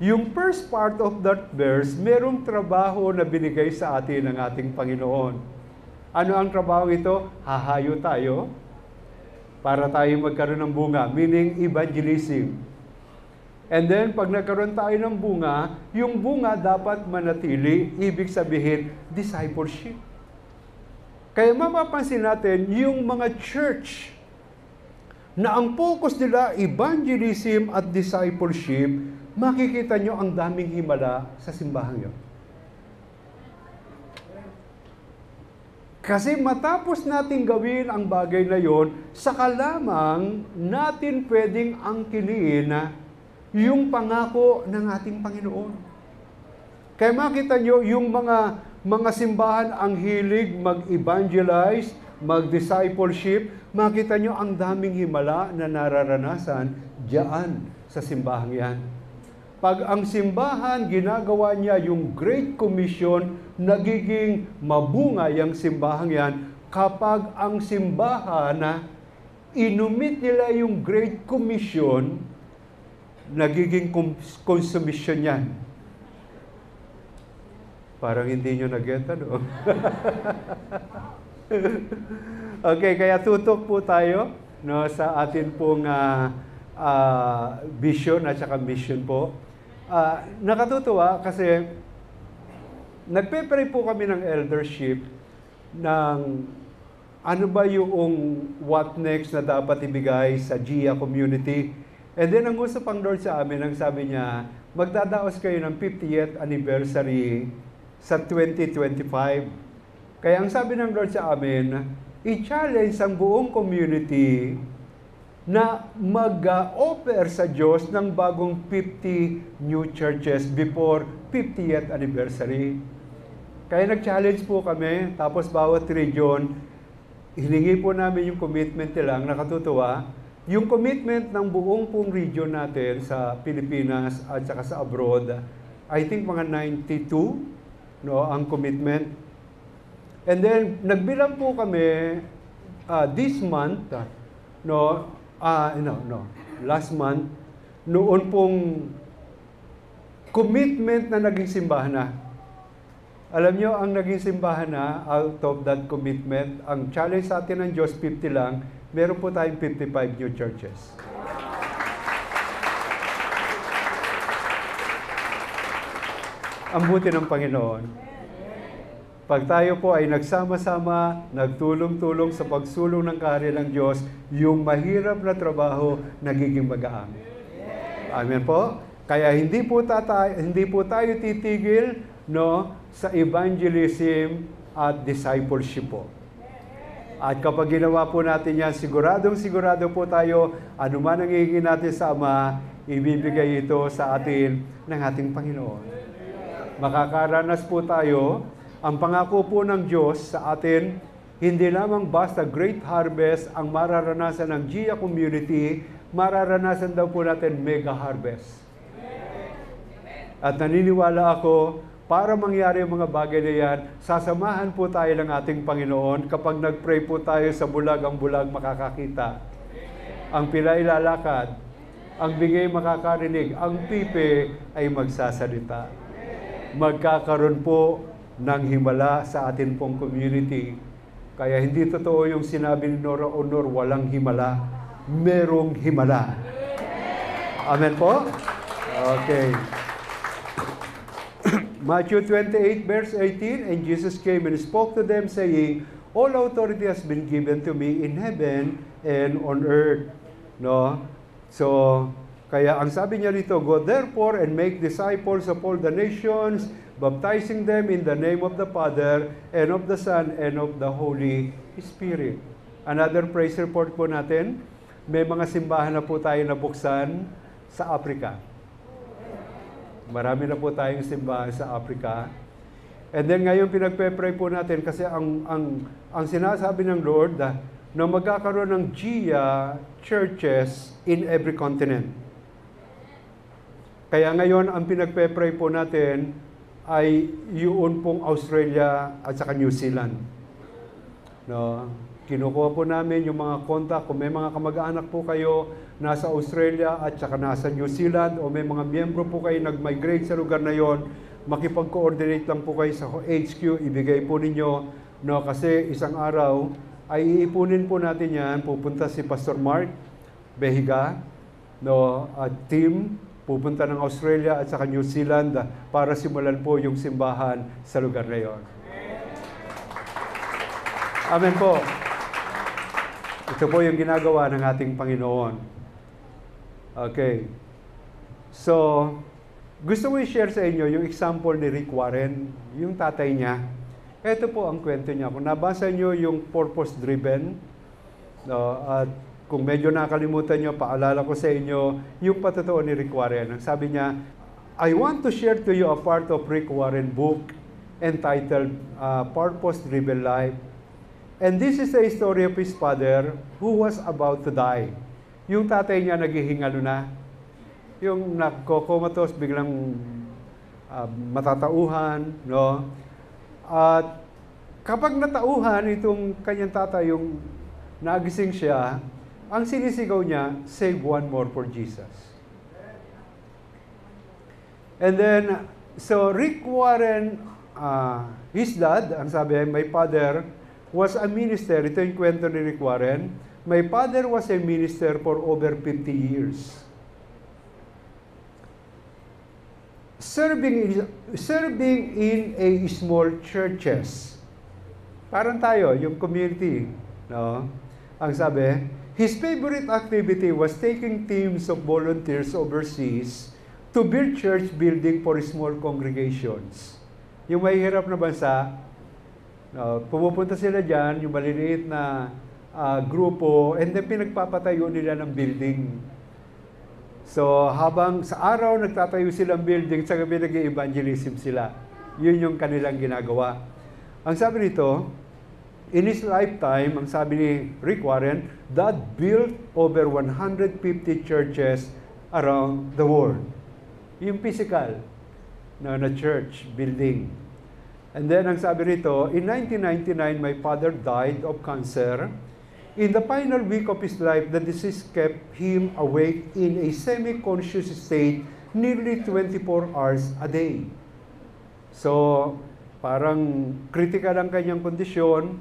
Yung first part of that verse, merong trabaho na binigay sa atin ng ating Panginoon. Ano ang trabaho ito? Hahayo tayo para tayo magkaroon ng bunga, meaning evangelism. And then, pag nagkaroon tayo ng bunga, yung bunga dapat manatili, ibig sabihin, discipleship. Kaya mapapansin natin, yung mga church na ang focus nila, evangelism at discipleship, makikita nyo ang daming himala sa simbahan yun. Kasi matapos natin gawin ang bagay na yon, saka lamang natin pwedeng angkinin yung pangako ng ating Panginoon. Kaya makita nyo, yung mga simbahan ang hilig mag-evangelize, mag-discipleship, makita nyo ang daming himala na nararanasan diyan sa simbahan yan. Pag ang simbahan ginagawa niya yung Great Commission, nagiging mabunga yung simbahan yan kapag ang simbahan inumit nila yung Great Commission, nagiging consumption yan. Parang hindi nyo nag-get, ano? Okay, kaya tutok po tayo, no, sa atin pong vision at saka mission po. Nakatutuwa kasi nagpe-pray po kami ng eldership ng ano ba yung what next na dapat ibigay sa GIA community. And then ang gusto pang Lord sa amin, ang sabi niya, magdadaos kayo ng 50th anniversary sa 2025. Kaya ang sabi ng Lord sa amin, i-challenge ang buong community na mag-offer sa Diyos ng bagong 50 new churches before 50th anniversary. Kaya nag-challenge po kami, tapos bawat region, hiningi po namin yung commitment nilang, nakatutuwa, yung commitment ng buong pong region natin sa Pilipinas at saka sa abroad, I think mga 92, no, ang commitment. And then, nagbilang po kami this month, no, No. Last month, noon pong commitment na naging simbahan na. Alam nyo, ang naging simbahan na, out of that commitment, ang challenge sa atin ng Diyos, 50 lang, meron po tayong 55 new churches. Ang buti ng Panginoon. Pag tayo po ay nagsama-sama, nagtulong-tulong sa pagsulong ng kaharian ng Diyos, yung mahirap na trabaho nagiging magaan. Amen po? Kaya hindi po tayo titigil, no, sa evangelism at discipleship po. At kapag ginawa po natin yan, sigurado po tayo, anuman ang hihingi natin sa Ama, ibibigay ito sa atin ng ating Panginoon. Makakaranas po tayo, ang pangako po ng Diyos sa atin, hindi lamang basta great harvest ang mararanasan ng GIA community, mararanasan daw po natin mega harvest. At naniniwala ako, para mangyari ang mga bagay na yan, sasamahan po tayo ng ating Panginoon. Kapag nag-pray po tayo sa bulag, ang bulag makakakita. Ang pilay lalakad, ang bigay makakarinig, ang pipe ay magsasalita. Magkakaroon po ng himala sa atin pong community. Kaya hindi totoo yung sinabi ni Nora Honor, walang himala. Merong himala. Amen po? Okay. Matthew 28, verse 18, and Jesus came and spoke to them, saying, all authority has been given to me in heaven and on earth. No? So, kaya ang sabi niya dito, go therefore and make disciples of all the nations, baptizing them in the name of the Father, and of the Son, and of the Holy Spirit. Another praise report po natin, may mga simbahan na po tayo nabuksan sa Africa. Marami na po tayong simbahan sa Africa. And then ngayon pinagpe-pray po natin kasi ang sinasabi ng Lord na magkakaroon ng GIA churches in every continent. Kaya ngayon ang pinagpe-pray po natin ay yun pong Australia at saka New Zealand. No? Kinukuha po namin yung mga contact, kung may mga kamag-anak po kayo nasa Australia at saka nasa New Zealand o may mga miyembro po kayo nag-migrate sa lugar na yon, makipag-coordinate lang po kayo sa HQ, ibigay po ninyo, no, kasi isang araw ay iipunin po natin yan, pupunta si Pastor Mark Behiga, no, at team, pupunta ng Australia at saka New Zealand para simulan po yung simbahan sa lugar na yon. Amen po. Ito po yung ginagawa ng ating Panginoon. Okay. So, gusto ko i-share sa inyo yung example ni Rick Warren, yung tatay niya. Ito po ang kwento niya. Kung nabasa niyo yung purpose-driven, at kung medyo nakalimutan niyo, paalala ko sa inyo yung patotoo ni Rick Warren. Ang sabi niya, I want to share to you a part of Rick Warren book entitled Purpose-Driven Life. And this is the story of his father who was about to die. Yung tatay niya naghihingalo na. Yung nagkokomatos, biglang matatauhan, no? At kapag natauhan itong kanyang tatay, yung nagising siya, ang sinisigaw niya, save one more for Jesus. And then, so Rick Warren, his dad, ang sabi, my father, was a minister. Ito yung kwento ni Rick Warren. My father was a minister for over 50 years. Serving in a small churches. Parang tayo, yung community. No? Ang sabi, his favorite activity was taking teams of volunteers overseas to build church building for small congregations. Yung mahihirap na bansa, pumupunta sila dyan, yung maliliit na grupo, and then pinagpapatayo nila ng building. So, habang sa araw nagtatayo silang building, sa gabi nag-evangelism sila. Yun yung kanilang ginagawa. Ang sabi nito, in his lifetime, ang sabi ni Rick Warren, Dad built over 150 churches around the world. Yung physical na church building. And then, ang sabi rito, in 1999, my father died of cancer. In the final week of his life, the disease kept him awake in a semi-conscious state nearly 24 hours a day. So, parang critical ang kanyang kondisyon,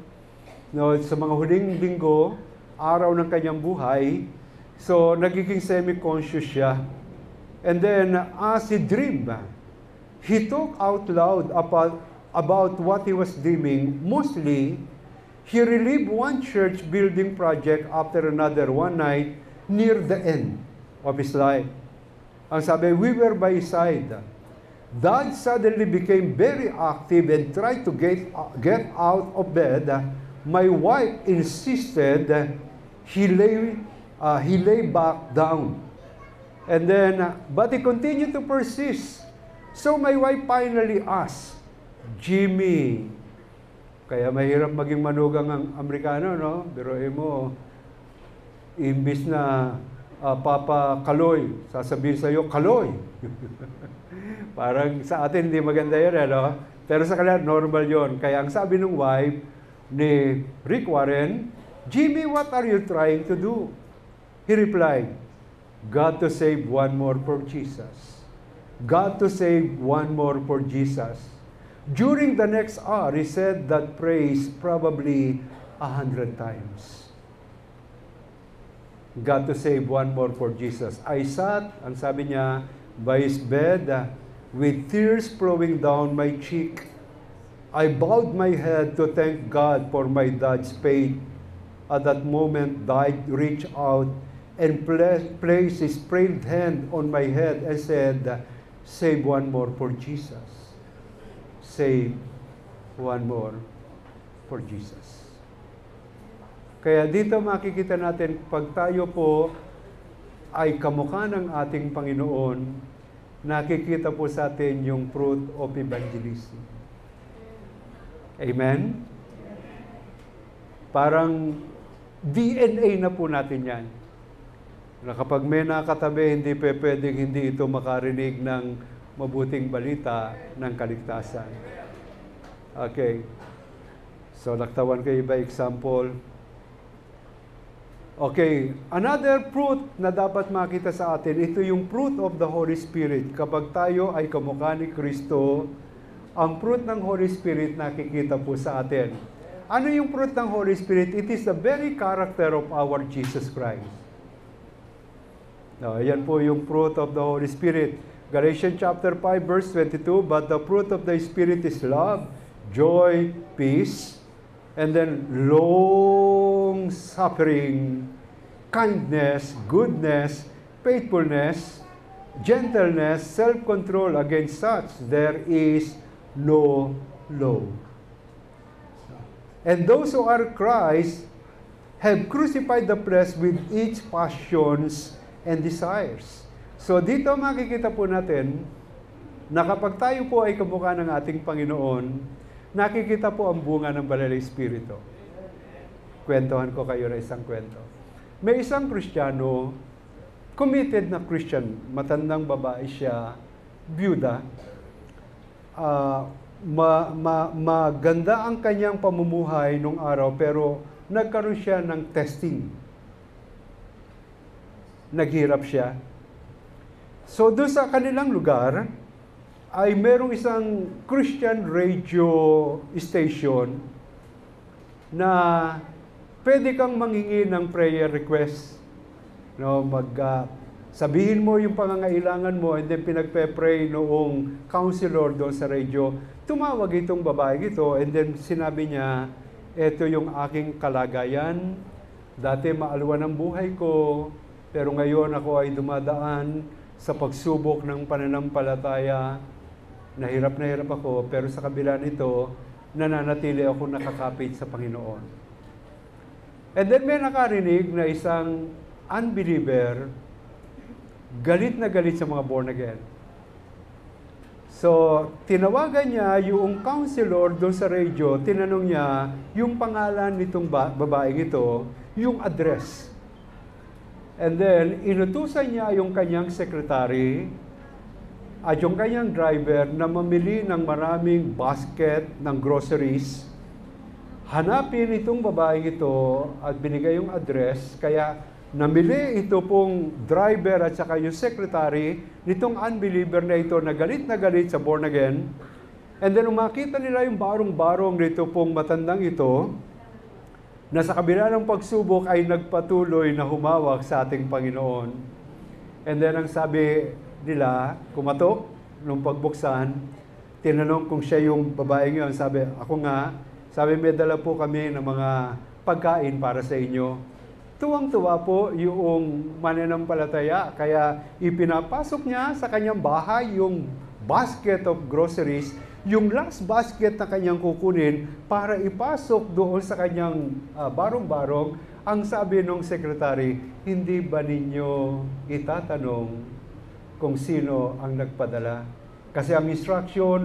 no, sa mga huling linggo, araw ng kanyang buhay. So, nagiging semi-conscious siya. And then, as he dreamed, he talked out loud about what he was dreaming. Mostly, he relived one church building project after another one night near the end of his life. Ang sabi, we were by his side. Dad suddenly became very active and tried to get out of bed. My wife insisted he lay back down. And then, but he continued to persist. So my wife finally asked, Jimmy, kaya mahirap maging manugang ang Amerikano, no? Biruin mo, imbis na Papa Kaloy, sasabihin sa'yo, Kaloy. Parang sa atin hindi maganda yun, no? Pero sa kanila, normal yon. Kaya ang sabi ng wife ni Rick Warren, Jimmy, what are you trying to do? He replied, God to save one more for Jesus. God to save one more for Jesus. During the next hour, he said that praise probably 100 times. God to save one more for Jesus. I sat, ang sabi niya, by his bed with tears flowing down my cheek. I bowed my head to thank God for my dad's faith. At that moment, Dad reached out and placed his frail hand on my head and said, save one more for Jesus. Save one more for Jesus. Kaya dito makikita natin, pag tayo po ay kamukha ng ating Panginoon, nakikita po sa atin yung fruit of evangelism. Amen? Parang DNA na po natin yan. Na kapag may nakatabi, hindi pwedeng hindi ito makarinig ng mabuting balita ng kaligtasan. Okay. So, naktawan kayo ba example? Okay. Another fruit na dapat makita sa atin, ito yung fruit of the Holy Spirit. Kapag tayo ay kamukha ni Kristo, ang fruit ng Holy Spirit nakikita po sa atin. Ano yung fruit ng Holy Spirit? It is the very character of our Jesus Christ. Ayan po yung fruit of the Holy Spirit. Galatians chapter 5 verse 22, but the fruit of the Spirit is love, joy, peace, and then long-suffering, kindness, goodness, faithfulness, gentleness, self-control. Against such there is no law. And those who are Christ have crucified the flesh with its passions and desires. So dito makikita po natin na kapag tayo po ay kamukha ng ating Panginoon, nakikita po ang bunga ng Banal na Espiritu. Kwentuhan ko kayo na isang kwento. May isang Kristiyano, committed na Christian, matandang babae siya, byuda, maganda ang kanyang pamumuhay nung araw, pero nagkaroon siya ng testing. Naghirap siya. So, doon sa kanilang lugar, ay merong isang Christian radio station na pwede kang manghingi ng prayer request. No, sabihin mo yung pangangailangan mo and then pinagpe-pray noong counselor doon sa radio. Tumawag itong babae ito and then sinabi niya, ito yung aking kalagayan. Dati maalwan ang buhay ko, pero ngayon ako ay dumadaan sa pagsubok ng pananampalataya. Nahirap na hirap ako, pero sa kabila nito, nananatili ako nakakapit sa Panginoon. And then may nakarinig na isang unbeliever, galit na galit sa mga born again. So, tinawagan niya yung counselor doon sa radio, tinanong niya yung pangalan nitong babaeng ito, yung address. And then, inutusan niya yung kanyang secretary at yung kanyang driver na mamili ng maraming basket ng groceries. hanapin itong babaeng ito at binigay yung address, kaya namili ito pong driver at saka yung secretary nitong unbeliever na ito na galit sa born again. And then umakita nila yung barong-barong nito pong matandang ito na sa kabila ng pagsubok ay nagpatuloy na humawak sa ating Panginoon. And then ang sabi nila, kumatok nung pagbuksan, tinanong kung siya yung babaeng yun. Sabi, ako nga. Sabi, may dala po kami ng mga pagkain para sa inyo. Tuwang-tuwa po yung mananampalataya. Kaya ipinapasok niya sa kanyang bahay yung basket of groceries, yung last basket na kanyang kukunin para ipasok doon sa kanyang barong-barong. Ang sabi ng secretary, hindi ba ninyo itatanong kung sino ang nagpadala? Kasi ang instruction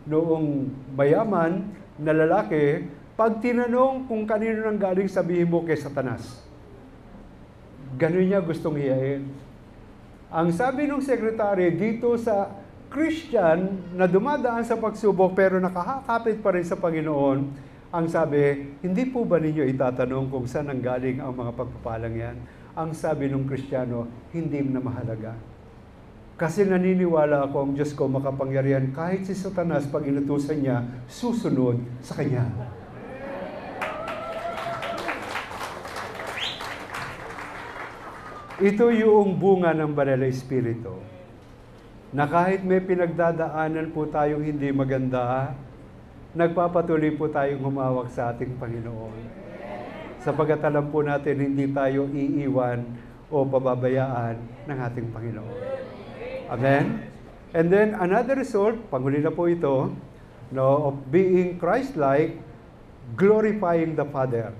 noong mayaman na lalaki, pag tinanong kung kanino nang galing, sabihin mo kay Satanas. Ganun niya gustong hiyain. Ang sabi ng secretary, dito sa Christian na dumadaan sa pagsubok pero nakakapit pa rin sa Panginoon, ang sabi, hindi po ba ninyo itatanong kung saan ang galing ang mga pagpapalang yan? Ang sabi ng Kristiyano, hindi na mahalaga. Kasi naniniwala ako ang Diyos ko makapangyarihan kahit si Satanas pag inutusan niya, susunod sa Kanya. Ito yung bunga ng Banal na Espiritu. Na kahit may pinagdadaanan po tayong hindi maganda, nagpapatuloy po tayong humawak sa ating Panginoon. Sapagkat alam po natin, hindi tayo iiwan o pababayaan ng ating Panginoon. Amen? And then, another result, panghuli na po ito, of being Christ-like, glorifying the Father.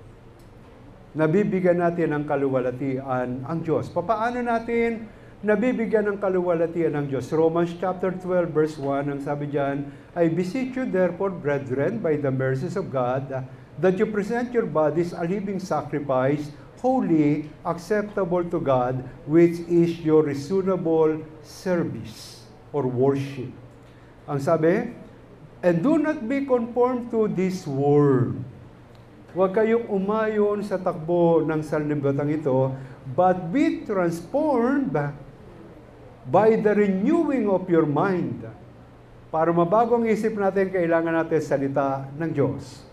Nabibigyan natin ng kaluwalhatian ang Diyos. Paano natin nabibigyan ng kaluwalhatian ng Diyos? Romans chapter 12, verse 1, ang sabi diyan, I beseech you therefore, brethren, by the mercies of God, that you present your bodies a living sacrifice, holy, acceptable to God, which is your reasonable service or worship. Ang sabi, and do not be conformed to this world. Huwag kayong umayon sa takbo ng sanlibutan ito, but be transformed by the renewing of your mind. Para mabago ang isip natin, kailangan natin salita ng Diyos.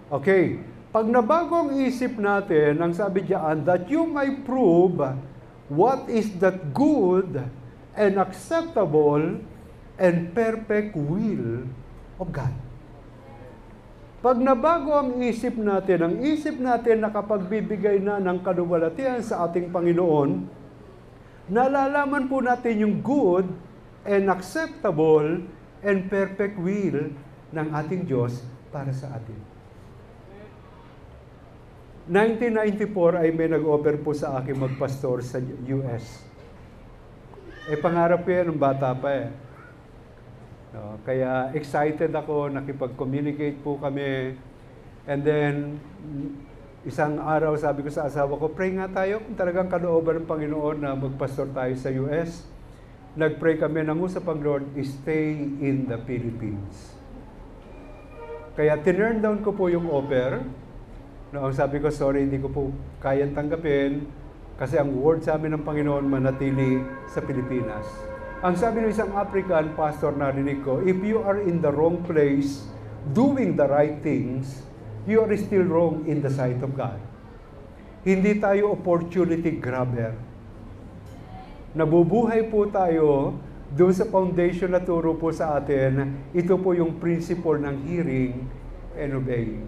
Okay. Pag nabago ang isip natin, ang sabi diyan, that you may prove what is that good and acceptable and perfect will of God. Pag nabago ang isip natin nakapagbibigay na ng kaluwalhatian sa ating Panginoon, nalalaman po natin yung good and acceptable and perfect will ng ating Diyos para sa atin. 1994 ay may nag-offer po sa akin magpastor sa US. Pangarap ko yan nung bata pa eh. No, kaya excited ako, nakipag-communicate po kami. And then, isang araw sabi ko sa asawa ko, pray nga tayo kung talagang kalooban ng Panginoon na magpastor tayo sa US. Nag-pray kami, nangusap ang Lord, stay in the Philippines. Kaya tinurn down ko po yung offer. No, sabi ko, sorry, hindi ko po kayang tanggapin kasi ang word sa amin ng Panginoon manatili sa Pilipinas. Ang sabi ng isang African pastor na narinig ko, if you are in the wrong place, doing the right things, you are still wrong in the sight of God. Hindi tayo opportunity grabber. Nabubuhay po tayo doon sa foundation na turo po sa atin, ito po yung principle ng hearing and obeying.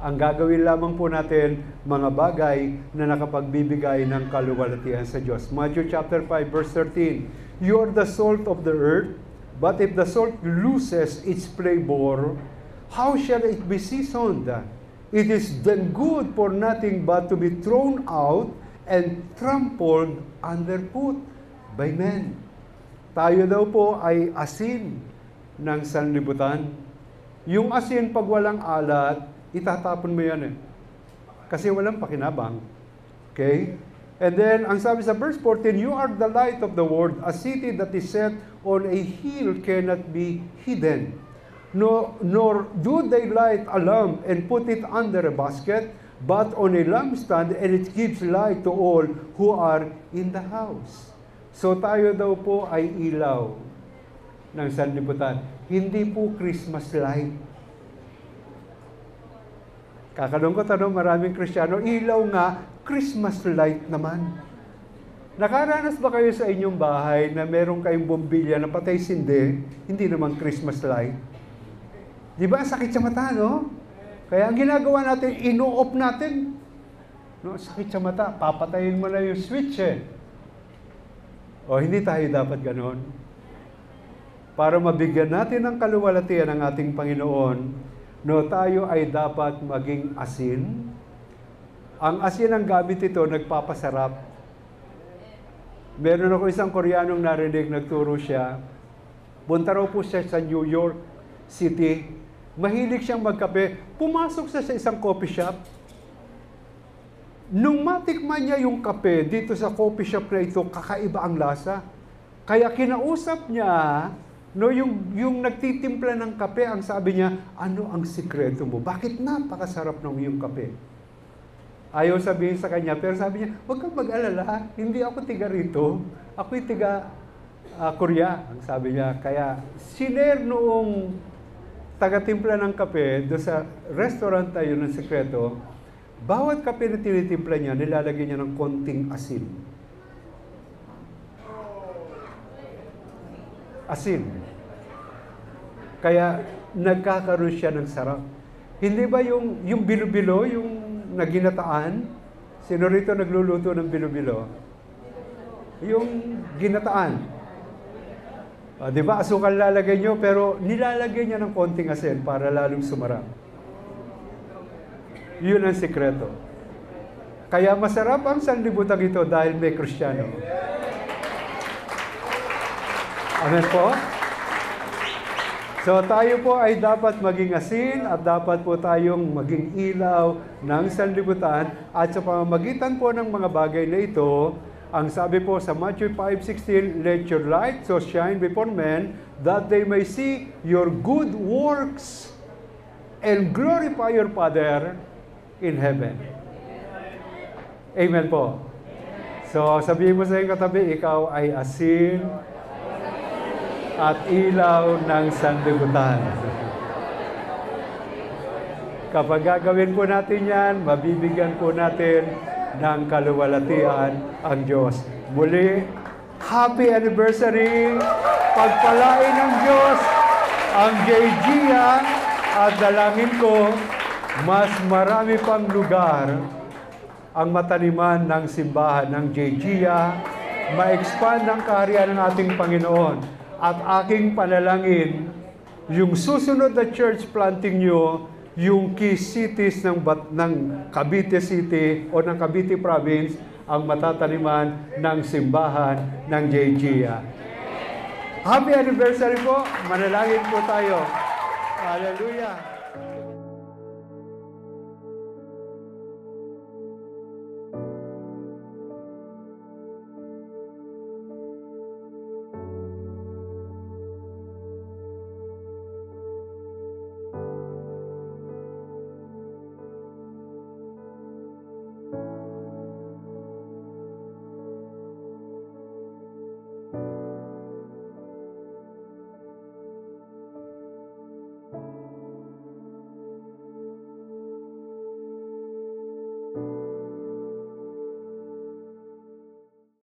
Ang gagawin lamang po natin, mga bagay na nakapagbibigay ng kaluwalhatian sa Diyos. Matthew chapter 5, verse 13, you are the salt of the earth, but if the salt loses its flavor, how shall it be seasoned? It is then good for nothing but to be thrown out and trampled underfoot by men. Tayo daw po ay asin ng sanlibutan. Yung asin pag walang alat, itatapon mo yan eh. Kasi walang pakinabang. Okay? And then, ang sabi sa verse 14, you are the light of the world. A city that is set on a hill cannot be hidden. No, nor do they light a lamp and put it under a basket, but on a lampstand, and it gives light to all who are in the house. So tayo daw po ay ilaw ng sanlibutan. Hindi po Christmas light. Kakalungkot maraming Kristiyano, ilaw nga, Christmas light naman. Nakaranas ba kayo sa inyong bahay na meron kayong bombilya na patay sindi, hindi naman Christmas light? Di ba? Sakit sa mata, no? Kaya ang ginagawa natin, ino-off natin. No, sakit sa mata, papatayin mo na yung switch eh. O hindi tayo dapat ganon. Para mabigyan natin ng kaluwalhatian ng ating Panginoon, no, tayo ay dapat maging asin. Ang asin ang gamit ito, nagpapasarap. Meron ako isang Koreanong narinig, nagturo siya. Punta raw po siya sa New York City. Mahilig siyang magkape. Pumasok siya sa isang coffee shop. Nung matikman niya yung kape dito sa coffee shop na ito, kakaiba ang lasa. Kaya kinausap niya, no, yung nagtitimpla ng kape, ang sabi niya, ano ang sikreto mo? Bakit napakasarap ng iyong kape? Ayaw sabihin sa kanya, pero sabi niya, huwag kang mag-alala, hindi ako tiga rito. Ako'y tiga Korea, ang sabi niya. Kaya siner noong taga-timpla ng kape, doon sa restaurant tayo ng sikreto, bawat kape na tinitimpla niya, nilalagay niya ng konting asin. Asin. Kaya nagkakaroon siya ng sarap. Hindi ba yung bilo-bilo, yung na ginataan? Sino rito nagluluto ng bilo-bilo? Yung ginataan. Di ba, asukal lalagay nyo, pero nilalagay niya ng konting asin para lalong sumarap. Yun ang sikreto. Kaya masarap ang sanlibutan ito dahil may Kristiyano. Amen po? So tayo po ay dapat maging asin at dapat po tayong maging ilaw ng sanlibutan at sa pamamagitan po ng mga bagay na ito, ang sabi po sa Matthew 5:16, let your light so shine before men that they may see your good works and glorify your Father in heaven. Amen po. So sabihin mo sa iyong katabi, ikaw ay asin at ilaw ng sanlibutan. Kapag gagawin po natin yan, mabibigyan po natin ng kaluwalhatian ang Diyos. Muli, happy anniversary! Pagpalain ng Diyos ang JGA at dalangin ko, mas marami pang lugar ang mataniman ng simbahan ng JGA, ma-expand ang kaharian ng ating Panginoon. At aking panalangin, yung susunod na church planting nyo, yung key cities ng Cavite City o ng Cavite Province, ang matataniman ng simbahan ng JGA. Happy anniversary po! Manalangin po tayo. Hallelujah!